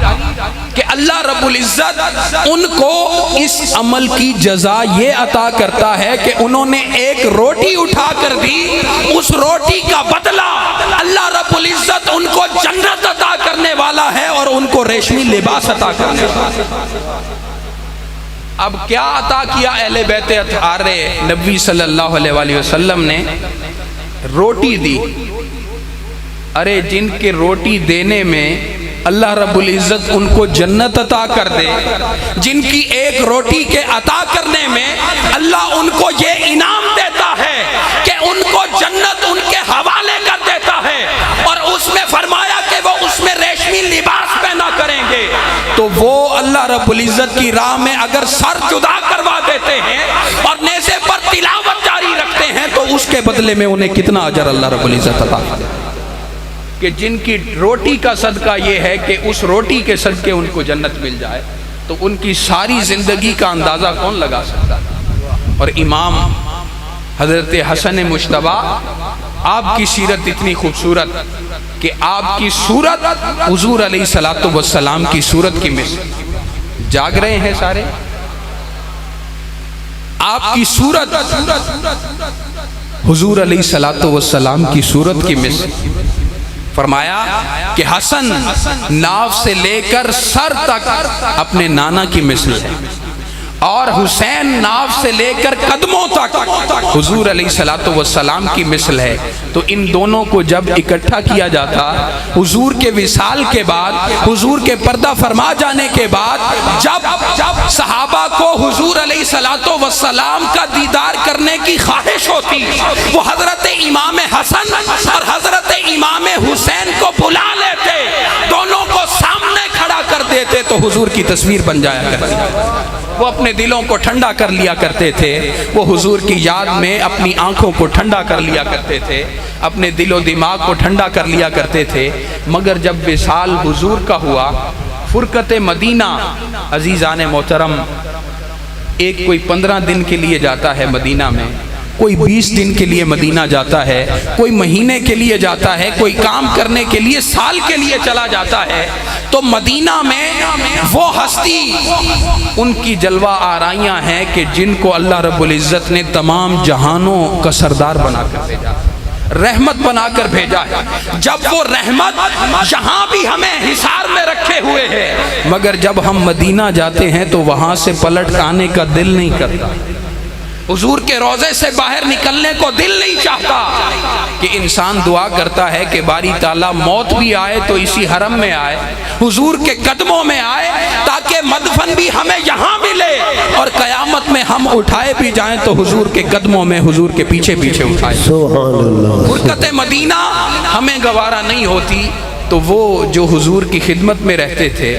کہ اللہ رب العزت ان کو اس عمل کی جزا یہ عطا کرتا ہے کہ انہوں نے ایک روٹی اٹھا کر دی، اس روٹی کا بدلہ اللہ رب العزت ان کو جنت عطا کرنے والا ہے اور ان کو ریشمی لباس عطا کرنے والا ہے۔ اب کیا عطا کیا اہل بیت اطہار نبی صلی اللہ علیہ وآلہ وسلم نے؟ روٹی دی۔ ارے جن کے روٹی دینے میں اللہ رب العزت ان کو جنت عطا کر دے، جن کی ایک روٹی کے عطا کرنے میں اللہ ان کو یہ انعام دیتا ہے کہ ان کو جنت ان کے حوالے کر دیتا ہے، اور اس میں فرمایا کہ وہ اس میں ریشمی لباس پہنا کریں گے، تو وہ اللہ رب العزت کی راہ میں اگر سر جدا کروا دیتے ہیں اور نیزے پر تلاوت جاری رکھتے ہیں تو اس کے بدلے میں انہیں کتنا اجر اللہ رب العزت عطا کرے، کہ جن کی روٹی کا صدقہ یہ ہے کہ اس روٹی کے صدقے ان کو جنت مل جائے، تو ان کی ساری زندگی کا اندازہ کون لگا سکتا ہے۔ اور امام حضرت حسن مجتبیٰ، آپ کی سیرت اتنی خوبصورت کہ آپ کی صورت حضور علیہ السلام کی صورت کی مثل، جاگ رہے ہیں سارے؟ آپ کی صورت حضور علیہ السلام کی صورت کی مثل، فرمایا کہ حسن ناف سے لے کر سر تک اپنے نانا کی مثل ہے، اور حسین ناف سے لے کر قدموں تک حضور علیہ السلام کی مثل ہے۔ تو ان دونوں کو جب اکٹھا کیا جاتا، حضور کے وصال کے بعد، حضور کے پردہ فرما جانے کے بعد، جب صحابہ کو حضور علیہ السلام کا دیدار کرنے کی خواہش ہوتی، وہ حضرت امام حسن اور حضرت امام حسین کو بلا لیتے، دونوں کو سامنے کھڑا کر دیتے تو حضور کی تصویر بن جایا کرتی۔ وہ اپنے دلوں کو ٹھنڈا کر لیا کرتے تھے، وہ حضور کی یاد میں اپنی آنکھوں کو ٹھنڈا کر لیا کرتے تھے، اپنے دل و دماغ کو ٹھنڈا کر لیا کرتے تھے۔ مگر جب وصال حضور کا ہوا، فرقت مدینہ، عزیزان محترم، ایک کوئی 15 دن کے لیے جاتا ہے مدینہ میں، کوئی 20 دن کے لیے مدینہ جاتا ہے، کوئی مہینے کے لیے جاتا ہے، کوئی کام کرنے کے لیے سال کے لیے چلا جاتا ہے، تو مدینہ میں وہ ہستی، ان کی جلوہ آرائیاں ہیں کہ جن کو اللہ رب العزت نے تمام جہانوں کا سردار بنا کر بھیجا، رحمت بنا کر بھیجا ہے۔ جب وہ رحمت یہاں بھی ہمیں حصار میں رکھے ہوئے ہے، مگر جب ہم مدینہ جاتے ہیں تو وہاں سے پلٹ آنے کا دل نہیں کرتا، حضور کے روضے سے باہر نکلنے کو دل نہیں چاہتا، کہ انسان دعا کرتا ہے کہ باری تعالیٰ موت بھی آئے تو اسی حرم میں آئے، حضور کے قدموں میں آئے، تاکہ مدفن بھی ہمیں یہاں ملے، اور قیامت میں ہم اٹھائے بھی جائیں تو حضور کے قدموں میں، حضور کے پیچھے پیچھے اٹھائے۔ سبحان اللہ۔ فرقت مدینہ ہمیں گوارا نہیں ہوتی، تو وہ جو حضور کی خدمت میں رہتے تھے،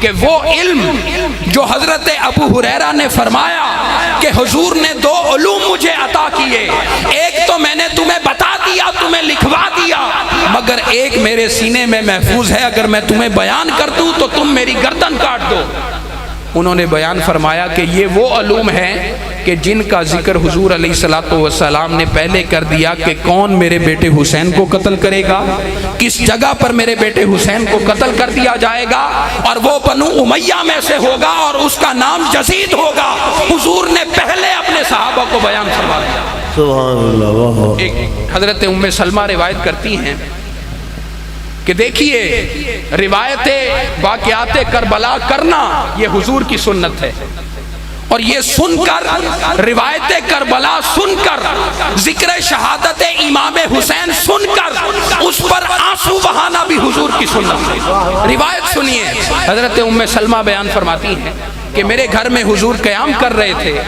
کہ وہ علم جو حضرت ابو ہریرہ نے فرمایا کہ حضور نے دو علوم مجھے عطا کیے، ایک تو میں نے تمہیں بتا دیا، تمہیں لکھوا دیا، مگر ایک میرے سینے میں محفوظ ہے، اگر میں تمہیں بیان کر دوں تو تم میری گردن کاٹ دو۔ انہوں نے بیان فرمایا کہ یہ وہ علوم ہیں کہ جن کا ذکر حضور علیہ السلام نے پہلے کر دیا کہ کون میرے بیٹے حسین کو قتل کرے گا، کس جگہ پر میرے بیٹے حسین کو قتل کر دیا جائے گا، اور وہ بنو امیہ میں سے ہوگا اور اس کا نام یزید ہوگا۔ حضور نے پہلے اپنے صحابہ کو بیان فرما دیا۔ سبحان اللہ۔ ایک حضرت ام سلمہ روایت کرتی ہیں کہ دیکھیے روایت واقعات کربلا کرنا یہ حضور کی سنت ہے، اور یہ سن کر روایت کربلا سن کر ذکر شہادت امام حسین سن کر اس پر آنسو بہانا بھی حضور کی سنت ہے۔ روایت سنیے، حضرت ام سلمہ بیان فرماتی ہیں کہ میرے گھر میں حضور قیام کر رہے تھے،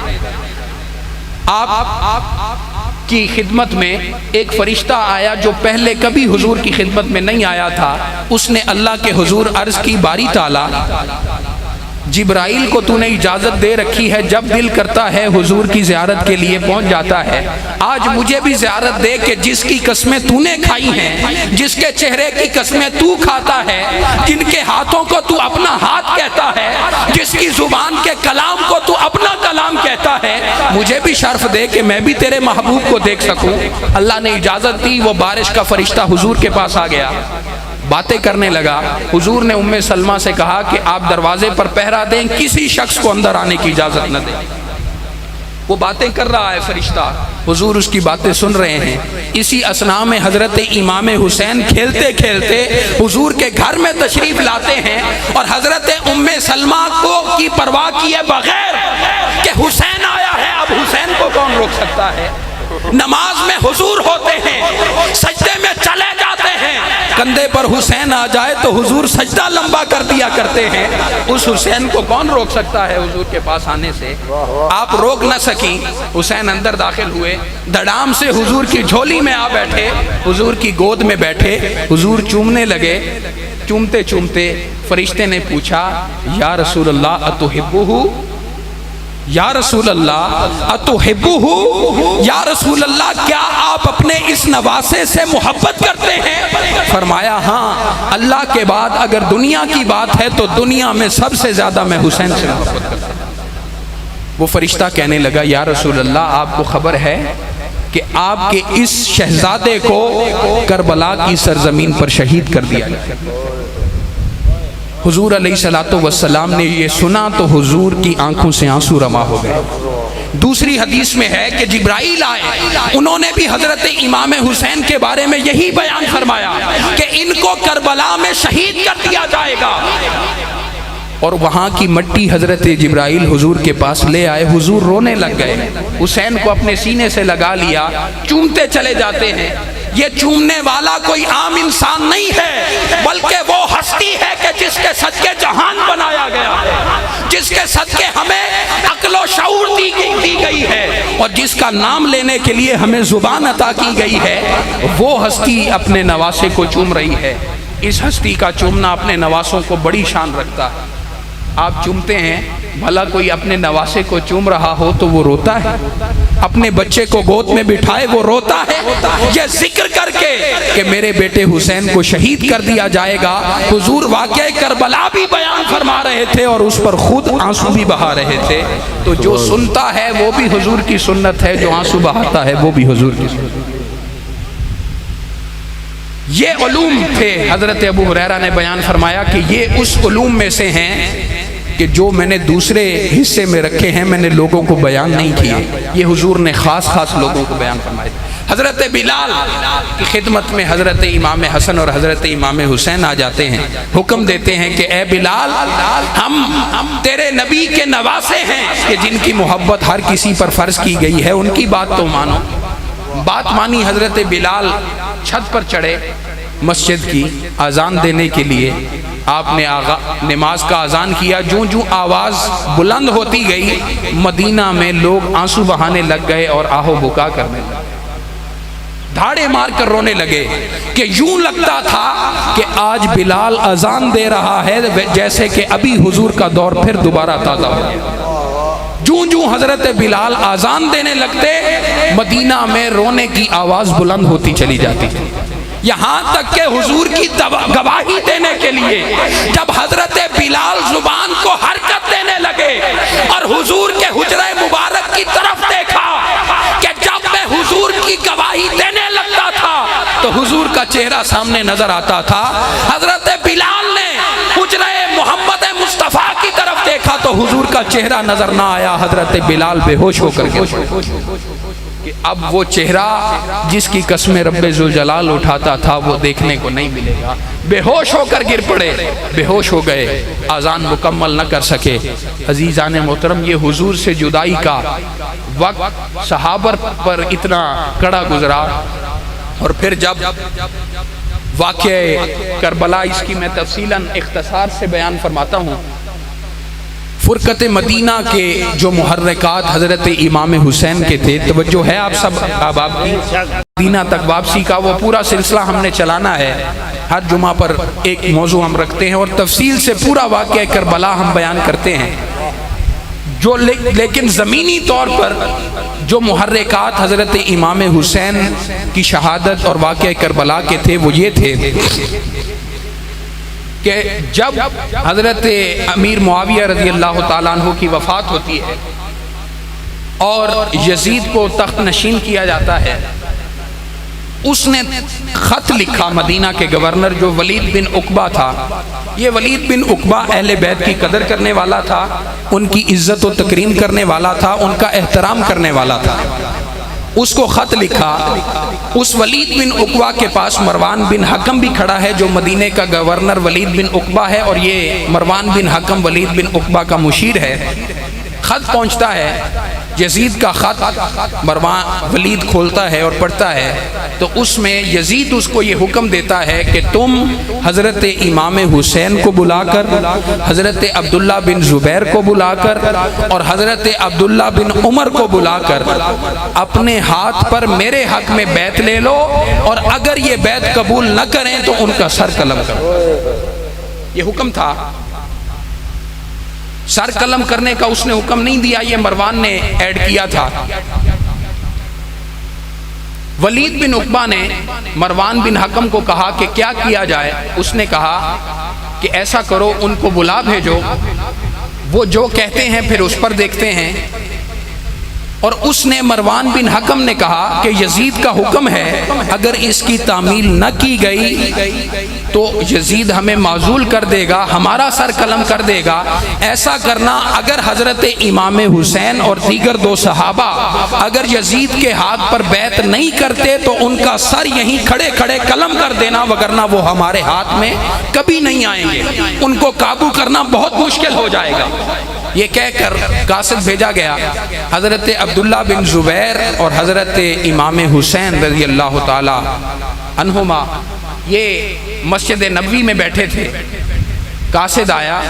آپ کی خدمت میں ایک فرشتہ آیا جو پہلے کبھی حضور کی خدمت میں نہیں آیا تھا۔ اس نے اللہ کے حضور عرض کی، باری تعالیٰ جبرائیل کو تو نے اجازت دے رکھی ہے، جب دل کرتا ہے حضور کی زیارت کے لیے پہنچ جاتا ہے، آج مجھے بھی زیارت دے کہ جس کی قسمیں تو نے کھائی ہیں، جس کے چہرے کی قسمیں تو کھاتا ہے، جن کے ہاتھوں کو تو اپنا ہاتھ کہتا ہے، جس کی زبان کے کلام کو تو اپنا کلام کہتا ہے، مجھے بھی شرف دے کہ میں بھی تیرے محبوب کو دیکھ سکوں۔ اللہ نے اجازت دی، وہ بارش کا فرشتہ حضور کے پاس آ گیا، باتیں کرنے لگا۔ حضور نے ام سلمہ سے کہا کہ آپ دروازے پر پہرا دیں، کسی شخص کو اندر آنے کی اجازت نہ دیں۔ وہ باتیں کر رہا ہے فرشتہ، حضور اس کی باتیں سن رہے ہیں۔ اسی اثناء میں حضرت امام حسین کھیلتے کھیلتے حضور کے گھر میں تشریف لاتے ہیں، اور حضرت ام سلمہ کو کی پرواہ کیے بغیر کہ حسین آیا ہے، اب حسین کو کون روک سکتا ہے، نماز میں حضور ہوتے ہیں، سجدے میں چلے جاتے ہیں، کندھے پر حسین آ جائے تو حضور سجدہ لمبا کر دیا کرتے ہیں، اس حسین کو کون روک سکتا ہے حضور کے پاس آنے سے؟ آپ روک نہ سکیں، حسین اندر داخل ہوئے، دھڑام سے حضور کی جھولی میں آ بیٹھے، حضور کی گود میں بیٹھے، حضور چومنے لگے۔ چومتے چومتے فرشتے نے پوچھا، یا رسول اللہ اتحبہ، یا رسول اللہ اتحبہ، یا رسول اللہ کیا آپ اپنے اس نواسے سے محبت کرتے ہیں؟ فرمایا ہاں، اللہ کے بعد اگر دنیا کی بات ہے تو دنیا میں سب سے زیادہ میں حسین سے محبت کرتا ہوں۔ وہ فرشتہ کہنے لگا، یا رسول اللہ آپ کو خبر ہے کہ آپ کے اس شہزادے کو کربلا کی سرزمین پر شہید کر دیا گیا۔ حضور علیہ السلام نے یہ سنا تو حضور کی آنکھوں سے آنسو رواں ہو گئے۔ دوسری حدیث میں ہے کہ جبرائیل آئے، انہوں نے بھی حضرت امام حسین کے بارے میں یہی بیان فرمایا کہ ان کو کربلا میں شہید کر دیا جائے گا، اور وہاں کی مٹی حضرت جبرائیل حضور کے پاس لے آئے، حضور رونے لگ گئے، حسین کو اپنے سینے سے لگا لیا، چومتے چلے جاتے ہیں۔ یہ چومنے والا کوئی عام انسان نہیں ہے، بلکہ وہ ہستی ہے کہ جس کے صدقے جہان بنایا گیا ہے، جس کے صدقے ہمیں عقل و شعور دی گئی ہے، اور جس کا نام لینے کے لیے ہمیں زبان عطا کی گئی ہے۔ وہ ہستی اپنے نواسے کو چوم رہی ہے۔ اس ہستی کا چومنا اپنے نواسوں کو بڑی شان رکھتا ہے۔ آپ چومتے ہیں، بھلا کوئی اپنے نواسے کو چوم رہا ہو تو وہ روتا ہے، اپنے بچے کو گود میں بٹھائے وہ روتا ہے، یہ ذکر کر کے کہ میرے بیٹے حسین کو شہید کر دیا جائے گا۔ حضور واقعہ کربلا بھی بیان فرما رہے تھے اور اس پر خود آنسو بھی بہا رہے تھے۔ تو جو سنتا ہے وہ بھی حضور کی سنت ہے، جو آنسو بہاتا ہے وہ بھی حضور کی سنت ہے۔ یہ علوم تھے، حضرت ابو ہریرہ نے بیان فرمایا کہ یہ اس علوم میں سے ہیں کہ جو میں نے دوسرے حصے میں رکھے ہیں، میں نے لوگوں کو بیان نہیں کیا، یہ حضور نے خاص لوگوں کو بیان فرمائے۔ حضرت بلال کی خدمت میں حضرت امام حسن اور حضرت امام حسین آ جاتے ہیں، حکم دیتے ہیں کہ اے بلال، ہم تیرے نبی کے نواسے ہیں کہ جن کی محبت ہر کسی پر فرض کی گئی ہے، ان کی بات تو مانو۔ بات مانی، حضرت بلال چھت پر چڑھے، مسجد کی اذان دینے کے لیے آپ نے نماز کا اذان کیا۔ جوں آواز بلند ہوتی گئی، مدینہ میں لوگ آنسو بہانے لگ گئے اور آہو بکا کرنے لگے۔ دھاڑے مار کر رونے لگے کہ یوں لگتا تھا کہ آج بلال اذان دے رہا ہے جیسے کہ ابھی حضور کا دور پھر دوبارہ تازہ ہو گیا۔ جوں جوں حضرت بلال اذان دینے لگتے مدینہ میں رونے کی آواز بلند ہوتی چلی جاتی تھی، یہاں تک کہ حضور کی گواہی دینے کے لیے جب حضرت بلال زبان کو حرکت دینے لگے اور حضور کے حجرہ مبارک کی طرف دیکھا کہ جب میں حضور کی گواہی دینے لگتا تھا تو حضور کا چہرہ سامنے نظر آتا تھا۔ حضرت بلال نے حجرہ محمد مصطفیٰ کی طرف دیکھا تو حضور کا چہرہ نظر نہ آیا، حضرت بلال بے ہوش ہو کر گر پڑے کہ اب وہ چہرہ جس کی قسم رب ذوالجلال اٹھاتا تھا وہ دیکھنے کو نہیں ملے گا۔ بے ہوش ہو کر گر پڑے، بے ہوش ہو گئے، اذان مکمل نہ کر سکے۔ عزیزان محترم، یہ حضور سے جدائی کا وقت صحابہ پر اتنا کڑا گزرا، اور پھر جب واقعہ کربلا، اس کی میں تفصیلاً اختصار سے بیان فرماتا ہوں۔ فرقت مدینہ کے جو محرکات حضرت امام حسین کے تھے، توجہ ہے آپ سب احباب کی، مدینہ تک واپسی کا وہ پورا سلسلہ ہم نے چلانا ہے۔ ہر جمعہ پر ایک موضوع ہم رکھتے ہیں اور تفصیل سے پورا واقعہ کربلا ہم بیان کرتے ہیں، جو لیکن زمینی طور پر جو محرکات حضرت امام حسین کی شہادت اور واقعہ کربلا کے تھے وہ یہ تھے کہ جب حضرت امیر معاویہ رضی اللہ تعالیٰ عنہ کی وفات ہوتی ہے اور یزید کو تخت نشین کیا جاتا ہے، اس نے خط لکھا مدینہ کے گورنر جو ولید بن عقبہ تھا۔ یہ ولید بن عقبہ اہل بیت کی قدر کرنے والا تھا، ان کی عزت و تکریم کرنے والا تھا، ان کا احترام کرنے والا تھا۔ اس کو خط لکھا، اس ولید بن عقبہ کے پاس مروان بن حکم بھی کھڑا ہے جو مدینہ کا گورنر ولید بن عقبہ ہے، اور یہ مروان بن حکم ولید بن عقبہ کا مشیر ہے۔ خط پہنچتا ہے، یزید کا خط مروان ولید کھولتا ہے اور پڑھتا ہے تو اس میں یزید اس کو یہ حکم دیتا ہے کہ تم حضرت امام حسین کو بلا کر، حضرت عبداللہ بن زبیر کو بلا کر اور حضرت عبداللہ بن عمر کو بلا کر اپنے ہاتھ پر میرے حق میں بیعت لے لو، اور اگر یہ بیعت قبول نہ کریں تو ان کا سر قلم کرو۔ یہ حکم تھا، سر قلم کرنے کا اس نے حکم نہیں دیا، یہ مروان نے ایڈ کیا تھا۔ ولید بن عقبہ نے مروان بن حکم کو کہا کہ کیا کیا جائے؟ اس نے کہا کہ ایسا کرو، ان کو بلا بھیجو، وہ جو کہتے ہیں پھر اس پر دیکھتے ہیں۔ اور اس نے مروان بن حکم نے کہا کہ یزید کا حکم ہے اگر اس کی تعمیل نہ کی گئی تو یزید ہمیں معزول کر دے گا، ہمارا سر قلم کر دے گا۔ ایسا کرنا، اگر حضرت امام حسین اور دیگر دو صحابہ اگر یزید کے ہاتھ پر بیعت نہیں کرتے تو ان کا سر یہیں کھڑے کھڑے قلم کر دینا، وگرنہ وہ ہمارے ہاتھ میں کبھی نہیں آئیں گے، ان کو قابو کرنا بہت مشکل ہو جائے گا۔ یہ کہہ کر قاصد بھیجا گیا۔ حضرت عبداللہ بن زبیر اور حضرت امام حسین رضی اللہ تعالی عنہما یہ مسجد نبوی میں بیٹھے تھے۔ قاصد آیا،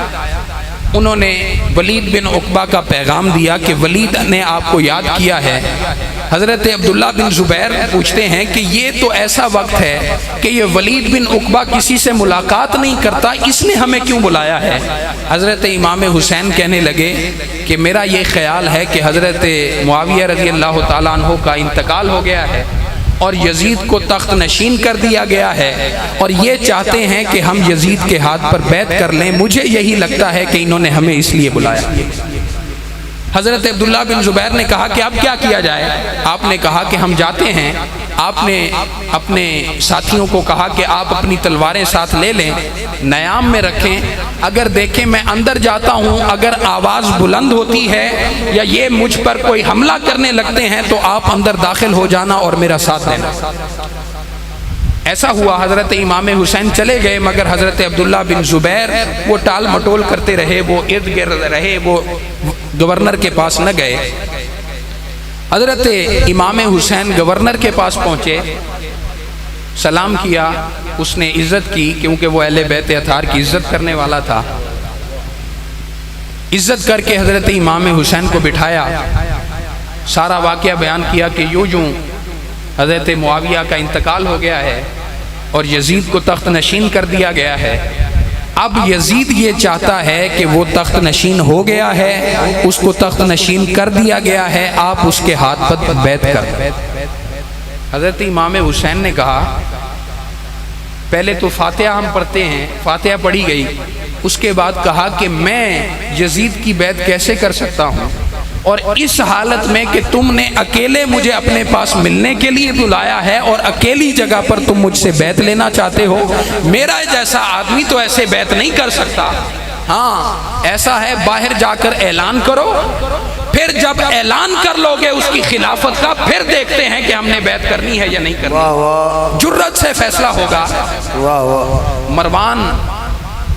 انہوں نے ولید بن عقبہ کا پیغام دیا کہ ولید نے آپ کو یاد کیا ہے۔ حضرت عبداللہ بن زبیر پوچھتے ہیں کہ یہ تو ایسا وقت ہے کہ یہ ولید بن عقبہ کسی سے ملاقات نہیں کرتا، اس نے ہمیں کیوں بلایا ہے؟ حضرت امام حسین کہنے لگے کہ میرا یہ خیال ہے کہ حضرت معاویہ رضی اللہ تعالیٰ عنہ کا انتقال ہو گیا ہے اور یزید کو تخت نشین کر دیا گیا ہے، اور یہ چاہتے ہیں کہ ہم یزید کے ہاتھ پر بیعت کر لیں، مجھے یہی لگتا ہے کہ انہوں نے ہمیں اس لیے بلایا۔ حضرت عبداللہ بن زبیر نے کہا کہ اب کیا کیا جائے؟ آپ نے کہا کہ ہم جاتے ہیں۔ آپ نے اپنے ساتھیوں کو کہا کہ آپ اپنی تلواریں ساتھ لے لیں، نیام میں رکھیں، اگر دیکھیں میں اندر جاتا ہوں، اگر آواز بلند ہوتی ہے یا یہ مجھ پر کوئی حملہ کرنے لگتے ہیں تو آپ اندر داخل ہو جانا اور میرا ساتھ دینا۔ ایسا ہوا، حضرت امام حسین چلے گئے، مگر حضرت عبداللہ بن زبیر وہ ٹال مٹول کرتے رہے، وہ ارد گرد رہے، وہ گورنر کے پاس نہ گئے۔ حضرت امام حسین گورنر کے پاس پہنچے، سلام کیا، اس نے عزت کی کیونکہ وہ اہل بیت اطہار کی عزت کرنے والا تھا۔ عزت کر کے حضرت امام حسین کو بٹھایا، سارا واقعہ بیان کیا کہ یوں حضرت معاویہ کا انتقال ہو گیا ہے اور یزید کو تخت نشین کر دیا گیا ہے۔ اب یزید یہ چاہتا ہے کہ وہ تخت نشین ہو گیا ہے، اس کو تخت نشین کر دیا گیا ہے، آپ اس کے ہاتھ پر بیعت کر۔ حضرت امام حسین نے کہا پہلے تو فاتحہ ہم پڑھتے ہیں، فاتحہ پڑھی گئی، اس کے بعد کہا کہ میں یزید کی بیعت کیسے کر سکتا ہوں، اور اس حالت میں کہ تم نے اکیلے مجھے اپنے پاس ملنے کے لیے بلایا ہے اور اکیلی جگہ پر تم مجھ سے بیعت لینا چاہتے ہو، میرا جیسا آدمی تو ایسے بیعت نہیں کر سکتا۔ ہاں ایسا ہے، باہر جا کر اعلان کرو، پھر جب اعلان کر لو گے اس کی خلافت کا، پھر دیکھتے ہیں کہ ہم نے بیعت کرنی ہے یا نہیں کرنی، جرأت سے فیصلہ ہوگا۔ مروان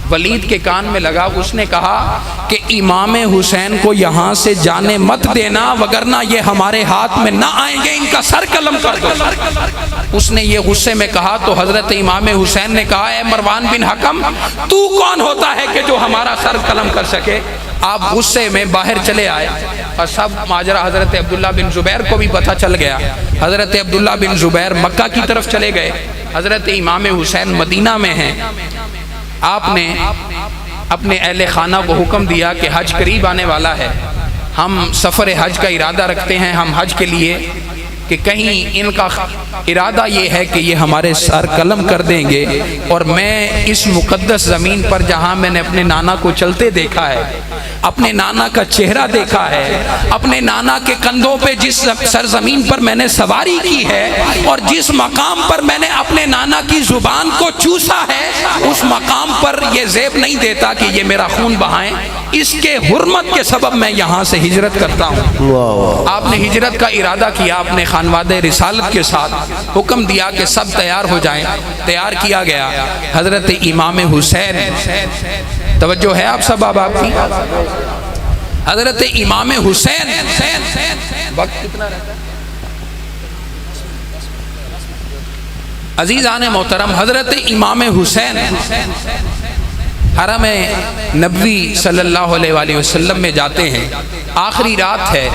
ولید کے کان میں لگا، اس نے کہا کہ امام حسین کو یہاں سے جانے مت دینا، وگرنہ یہ ہمارے ہاتھ میں نہ آئیں گے، ان کا سر قلم کر دو۔ اس نے یہ غصے میں کہا تو حضرت امام حسین نے کہا اے مروان بن حکم، تو کون ہوتا ہے کہ جو ہمارا سر قلم کر سکے؟ آپ غصے میں باہر چلے آئے اور سب ماجرا حضرت عبداللہ بن زبیر کو بھی پتہ چل گیا۔ حضرت عبداللہ بن زبیر مکہ کی طرف چلے گئے، حضرت امام حسین مدینہ میں ہیں۔ آپ نے اپنے اہل خانہ کو حکم دیا کہ حج قریب آنے والا ہے، ہم سفر حج کا ارادہ رکھتے ہیں، ہم حج کے لیے، کہ کہیں ان کا ارادہ یہ ہے کہ یہ ہمارے سر قلم کر دیں گے، اور میں اس مقدس زمین پر جہاں میں نے اپنے نانا کو چلتے دیکھا ہے، اپنے نانا کا چہرہ دیکھا ہے، اپنے نانا کے کندھوں پہ جس سرزمین پر میں نے سواری کی ہے، اور جس مقام پر میں نے اپنے نانا کی زبان کو چوسا ہے، اس مقام پر یہ زیب نہیں دیتا کہ یہ میرا خون بہائیں، اس کے حرمت کے سبب میں یہاں سے ہجرت کرتا ہوں۔ آپ نے ہجرت کا ارادہ کیا، اپنے خانواد رسالت کے ساتھ حکم دیا کہ سب تیار ہو جائیں، تیار کیا گیا۔ حضرت امام حسین، توجہ ہے آپ سب آپ کی، حضرت امام حسین، وقت کتنا رہتا ہے عزیزان محترم، حضرت امام حسین حرم نبوی صلی اللہ علیہ وآلہ وسلم میں جاتے ہیں، آخری رات ہے،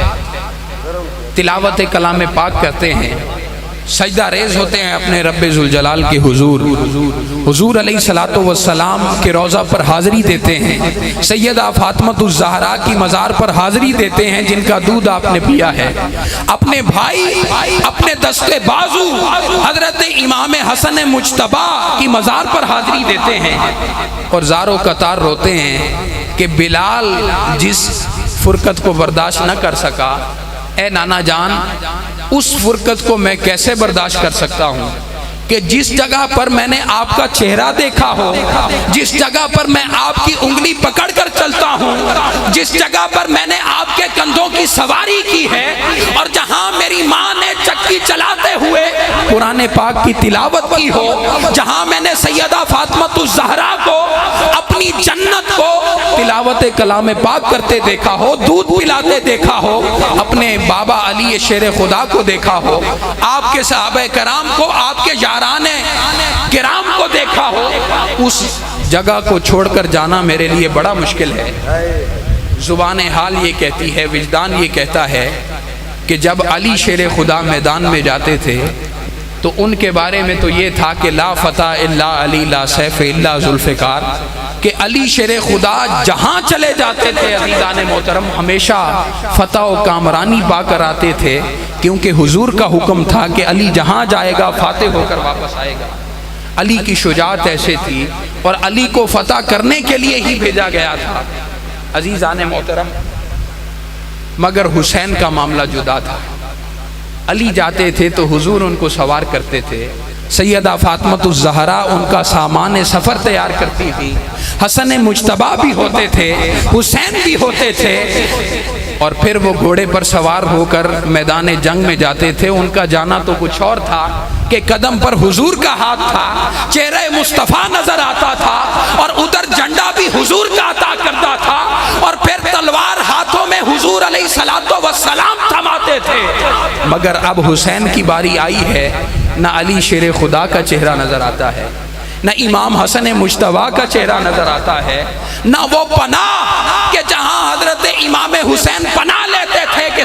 تلاوت کلام پاک کرتے ہیں، سجدہ ریز ہوتے ہیں اپنے رب ذوالجلال کے حضور، حضور علیہ الصلوۃ والسلام کے روضہ پر حاضری دیتے ہیں، سیدہ فاطمۃ الزہرا کی مزار پر حاضری دیتے ہیں جن کا دودھ آپ نے پیا ہے، اپنے بھائی، اپنے دستے بازو حضرت امام حسن مجتبی کی مزار پر حاضری دیتے ہیں، اور زار و قطار روتے ہیں کہ بلال جس فرقت کو برداشت نہ کر سکا، اے نانا جان اس فرقت کو میں کیسے برداشت کر سکتا ہوں کہ جس جگہ پر میں نے آپ کا چہرہ دیکھا ہو، جس جگہ پر میں آپ کی انگلی پکڑ کر چلتا ہوں، جس جگہ پر میں نے آپ کے کندھوں کی سواری کی ہے، اور جہاں میری ماں نے چکی چلاتے ہوئے قرآن پاک کی تلاوت کی ہو، جہاں میں نے سیدہ فاطمۃ الزہرا کو اپنی جنت کو تلاوت کلام پاک کرتے دیکھا ہو، دودھ پلاتے دیکھا ہو، اپنے بابا علی شیر خدا کو دیکھا ہو، آپ کے صحابہ کرام کو، آپ کے یاران کرام کو دیکھا ہو، اس جگہ کو چھوڑ کر جانا میرے لیے بڑا مشکل ہے۔ زبان حال یہ کہتی ہے، وجدان یہ کہتا ہے کہ جب علی شیر خدا میدان میں جاتے تھے تو ان کے بارے میں تو یہ تھا کہ لا فتح الا علی لا سیف الا ذوالفقار، کہ علی شیر خدا جہاں چلے جاتے تھے عزیزان محترم ہمیشہ فتح و کامرانی پا کر آتے تھے، کیونکہ حضور کا حکم تھا کہ علی جہاں جائے گا فاتح ہو کر واپس آئے گا۔ علی کی شجاعت ایسے تھی، اور علی کو فتح کرنے کے لیے ہی بھیجا گیا تھا عزیزان محترم، مگر حسین کا معاملہ جدا تھا۔ علی جاتے تھے تو حضور ان کو سوار کرتے تھے، سیدہ فاطمۃ الزہرا ان کا سامان سفر تیار کرتی تھی، حسن مجتبی بھی ہوتے تھے، حسین بھی ہوتے تھے، اور پھر وہ گھوڑے پر سوار ہو کر میدان جنگ میں جاتے تھے۔ ان کا جانا تو کچھ اور تھا کہ قدم پر حضور کا ہاتھ تھا، چہرہ مصطفیٰ نظر آتا تھا، اور ادھر جھنڈا بھی حضور کا عطا کرتا تھا، اور پھر تلوار ہاتھوں میں حضور علیہ الصلوۃ والسلام تھماتے تھے۔ مگر اب حسین کی باری آئی ہے، نہ علی شیر خدا کا چہرہ نظر آتا ہے، نہ امام حسن مجتبی کا چہرہ نظر آتا ہے، نہ وہ پناہ کہ جہاں حضرت امام حسین پناہ لیتے تھے کہ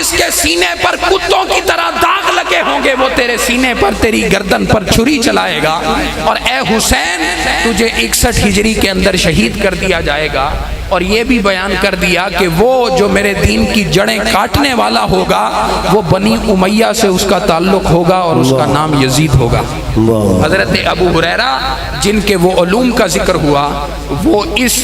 جس کے سینے پر کتوں کی طرح داغ لگے ہوں گے وہ تیرے سینے پر تیری گردن پر چھری چلائے گا، اور اے حسین تجھے 61 ہجری کے اندر شہید کر دیا جائے گا۔ اور یہ بھی بیان کر دیا کہ وہ جو میرے دین کی جڑیں کاٹنے والا ہوگا وہ بنی امیہ سے اس کا تعلق ہوگا اور اس کا نام یزید ہوگا۔ حضرت ابو ہریرہ جن کے وہ علوم کا ذکر ہوا وہ اس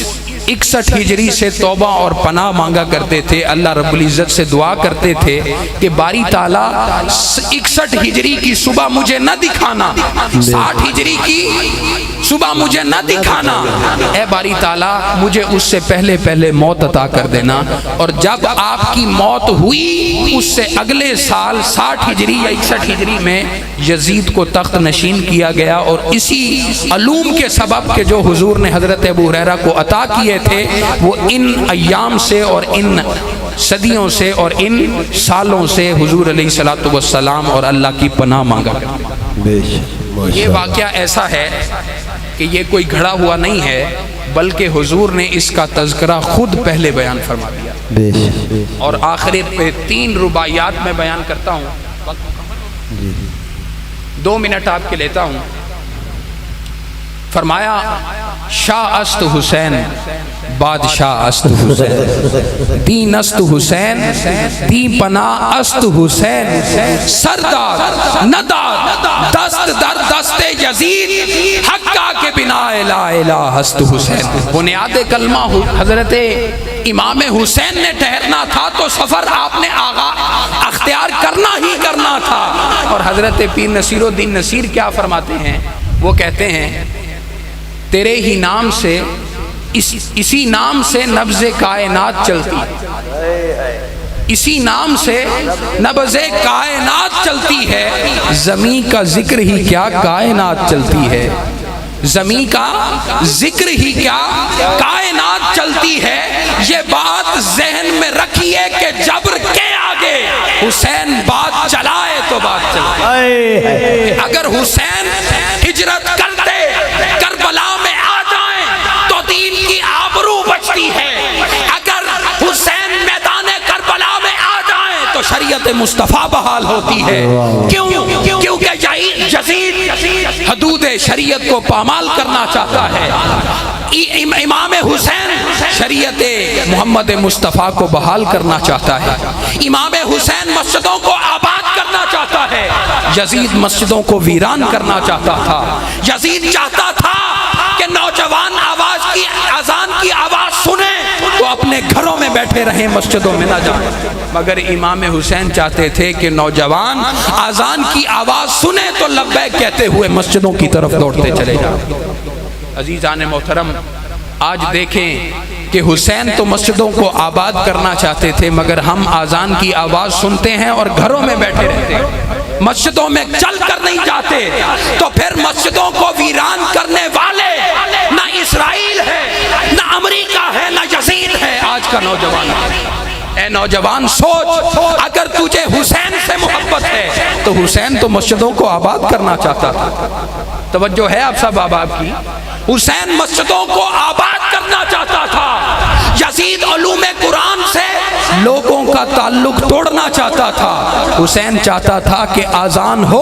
61 ہجری سے توبہ اور پناہ مانگا کرتے تھے، اللہ رب العزت سے دعا کرتے تھے کہ باری تعالیٰ 61 ہجری کی صبح مجھے نہ دکھانا، 60 ہجری کی صبح مجھے نہ دکھانا، اے باری تعالیٰ مجھے اس سے پہلے موت عطا کر دینا۔ اور جب آپ کی موت ہوئی اس سے اگلے سال 60 ہجری یا 61 ہجری میں یزید کو تخت نشین کیا گیا، اور اسی علوم کے سبب کہ جو حضور نے حضرت ابو ہریرہ کو عطا کیے تھے وہ ان ایام سے اور ان صدیوں سے اور ان سالوں سے حضور علیہ الصلوۃ والسلام اور اللہ کی پناہ مانگا۔ یہ واقعہ ایسا ہے کہ یہ کوئی گھڑا ہوا نہیں ہے بلکہ حضور نے اس کا تذکرہ خود پہلے بیان فرما دیا، اور آخر پہ 3 رباعیات میں بیان کرتا ہوں، 2 منٹ آپ کے لیتا ہوں۔ فرمایا شاہ است حسین بادشاہ است حسین، دین است حسین دی پناہ است حسین، سردار نداد دست در دست یزید حقا کے بنا الہ الہ است حسین۔ بنیاد کلمہ حضرت امام حسین نے ٹھہرنا تھا تو سفر آپ نے اختیار کرنا ہی کرنا تھا۔ اور حضرت پیر نصیر الدین نصیر کیا فرماتے ہیں؟ وہ کہتے ہیں تیرے ہی نام سے اسی نام سے نبض کائنات چلتی، اسی نام سے نبض کائنات چلتی ہے، زمین کا ذکر ہی کیا کائنات چلتی ہے، زمین کا ذکر ہی کیا کائنات چلتی ہے۔ یہ بات ذہن میں رکھیے کہ جبر کے آگے حسین بات چلائے تو بات چلائے۔ اگر حسین ہجرت کرتے کربلا میں آ جائیں تو دین کی آبرو بچتی ہے، اگر حسین میدان کربلا میں آ جائیں تو شریعت مصطفیٰ بحال ہوتی ہے۔ کیونکہ یزید حدود شریعت کو پامال کرنا چاہتا ہے، امام حسین شریعت محمد مصطفیٰ کو بحال کرنا چاہتا ہے، امام حسین مسجدوں کو آباد کرنا چاہتا ہے، یزید مسجدوں کو ویران کرنا چاہتا تھا۔ یزید چاہتا تھا کہ نوجوان اذان کی آواز سنیں تو اپنے گھروں میں بیٹھے رہیں، مسجدوں میں نہ جائیں، مگر امام حسین چاہتے تھے کہ نوجوان اذان کی آواز سنیں تو لبیک کہتے ہوئے مسجدوں کی طرف دوڑتے چلے جائیں۔ عزیزان محترم، آج دیکھیں کہ حسین تو مسجدوں کو آباد کرنا چاہتے تھے مگر ہم اذان کی آواز سنتے ہیں اور گھروں میں بیٹھے رہتے ہیں، مسجدوں میں چل کر نہیں جاتے۔ تو پھر مسجدوں کو ویران کرنے والے نہ اسرائیل ہے، نہ امریکہ ہے، نہ یزید ہے، آج کا نوجوان ہے۔ اے نوجوان سوچ، اگر تجھے حسین سے محبت ہے تو حسین تو مسجدوں کو آباد کرنا چاہتا تھا۔ توجہ ہے آپ سب آپ کی؟ حسین مسجدوں کو آباد کرنا چاہتا تھا، یزید علوم قرآن سے لوگوں کا تعلق توڑنا چاہتا تھا۔ حسین چاہتا تھا کہ اذان ہو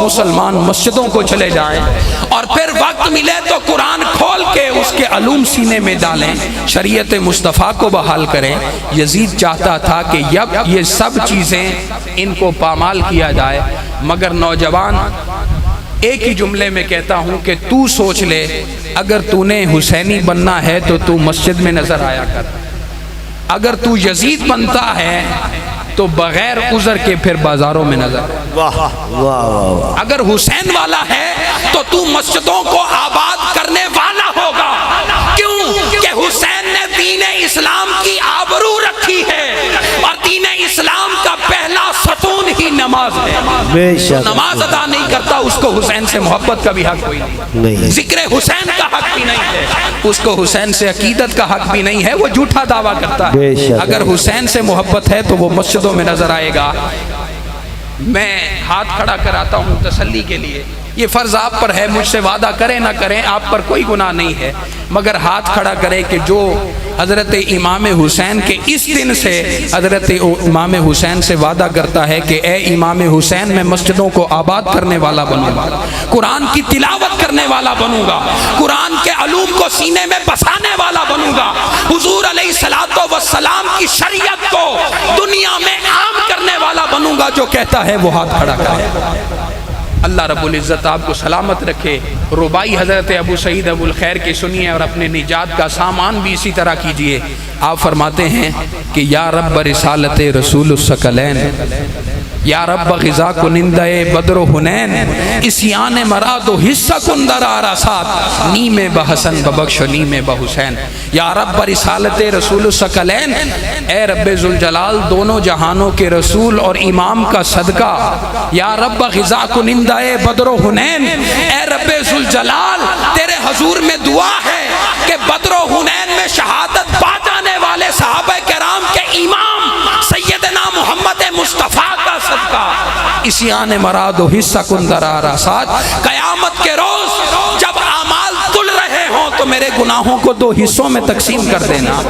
مسلمان مسجدوں کو چلے جائیں اور پھر وقت ملے تو قرآن کھول کے اس کے علوم سینے میں ڈالیں، شریعت مصطفیٰ کو بحال کریں۔ یزید چاہتا تھا کہ یہ سب چیزیں ان کو پامال کیا جائے، مگر نوجوان ایک ہی جملے میں کہتا ہوں کہ تو سوچ لے، اگر تو نے حسینی بننا ہے تو تو مسجد میں نظر آیا کر، اگر تو یزید بنتا ہے تو بغیر عذر کے پھر بازاروں میں نظر، اگر حسین والا ہے تو تو مسجدوں کو آباد کرنے والا ہوگا۔ کیوں کہ حسین نے دین اسلام کی آبرو رکھی ہے، اور دین اسلام کا پہلا ستون ہی نماز ہے۔ نماز ادا نہیں کرتا اس کو حسین سے محبت کا بھی حق کوئی نہیں، ذکر حسین کا حق بھی نہیں ہے، اس کو حسین سے عقیدت کا حق بھی نہیں ہے، وہ جھوٹا دعویٰ کرتا ہے۔ اگر حسین سے محبت ہے تو وہ مسجدوں میں نظر آئے گا۔ میں ہاتھ کھڑا کراتا ہوں تسلی کے لیے، یہ فرض آپ پر ہے، مجھ سے وعدہ کریں نہ کریں آپ پر کوئی گناہ نہیں ہے، مگر ہاتھ کھڑا کریں کہ جو حضرت امام حسین کے اس دن سے حضرت امام حسین سے وعدہ کرتا ہے کہ اے امام حسین میں مسجدوں کو آباد کرنے والا بنوں گا، قرآن کی تلاوت کرنے والا بنوں گا، قرآن کے علوم کو سینے میں بسانے والا بنوں گا، حضور علیہ الصلوۃ والسلام کی شریعت کو دنیا میں عام کرنے والا بنوں گا، جو کہتا ہے وہ ہاتھ کھڑا کرے۔ اللہ رب العزت آپ کو سلامت رکھے۔ ربائی حضرت ابو سعید ابو الخیر کی سنیے اور اپنے نجات کا سامان بھی اسی طرح کیجئے۔ آپ فرماتے ہیں کہ یا رب رسالت رسول الثقلین، یا رب غذا کنندہ بدر و حنین، اسیان مراد و حصہ کندر آراسات، نیم بحسن ببخش و نیم بحسین۔ یا رب رسالت رسول الثقلین، اے رب ذوالجلال دونوں جہانوں کے رسول اور امام کا صدقہ، یا رب غذا کنندہ بدر و حنین، اے رب ذوالجلال تیرے حضور میں دعا ہے کہ بدر و حنین میں شہادت پا جانے والے صحابہ کرام کے امام سیدنا محمد مصطفیٰ کا صدقہ، اسیان مراد و حصہ کندر آراسات، قیامت کے روز جب اعمال تل رہے ہوں تو میرے گناہوں کو دو حصوں میں تقسیم کر دینا،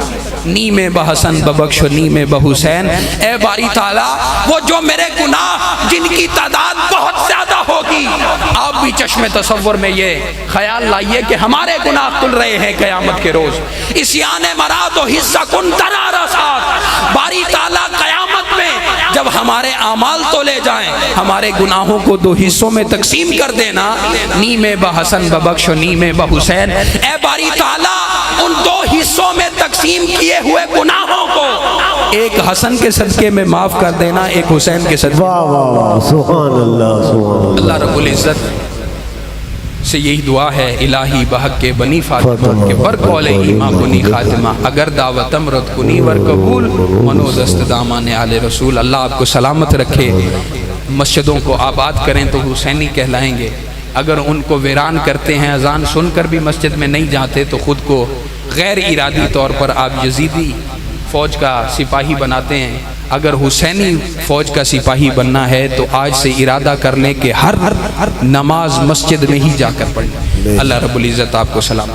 نیم بحسن ببخش و نیم بحسین۔ اے باری تعالیٰ وہ جو میرے گناہ جن کی تعداد بہت زیادہ ہوگی، آپ بھی چشم تصور میں یہ خیال لائیے کہ ہمارے گناہ تل رہے ہیں قیامت کے روز، اسیان مراد و حصہ کندر آراسات، باری تعالیٰ قیامت میں جب ہمارے اعمال تولے جائیں ہمارے گناہوں کو دو حصوں میں تقسیم کر دینا، نیم بحسن ببخش و نیم بحسین۔ اے باری تعالیٰ ان دو حصوں میں تقسیم کیے ہوئے گناہوں کو ایک حسن کے صدقے میں معاف کر دینا، ایک حسین کے صدقے۔ واہ واہ واہ، سبحان اللہ سبحان اللہ۔ اللہ رب العزت سے یہی دعا ہے، الہی بحق کے بنی فاطمہ کے بر قول ایمان کنی خاتمہ، اگر دعوتم رد کنی ور قبول، منو دست دامان آل رسول۔ اللہ آپ کو سلامت رکھے، مسجدوں کو آباد کریں تو حسینی کہلائیں گے، اگر ان کو ویران کرتے ہیں، اذان سن کر بھی مسجد میں نہیں جاتے تو خود کو غیر ارادی طور پر آپ یزیدی فوج کا سپاہی بناتے ہیں۔ اگر حسینی فوج کا سپاہی بننا ہے تو آج سے ارادہ کر لیں کہ ہر نماز مسجد میں ہی جا کر پڑھیں۔ اللہ رب العزت آپ کو سلام۔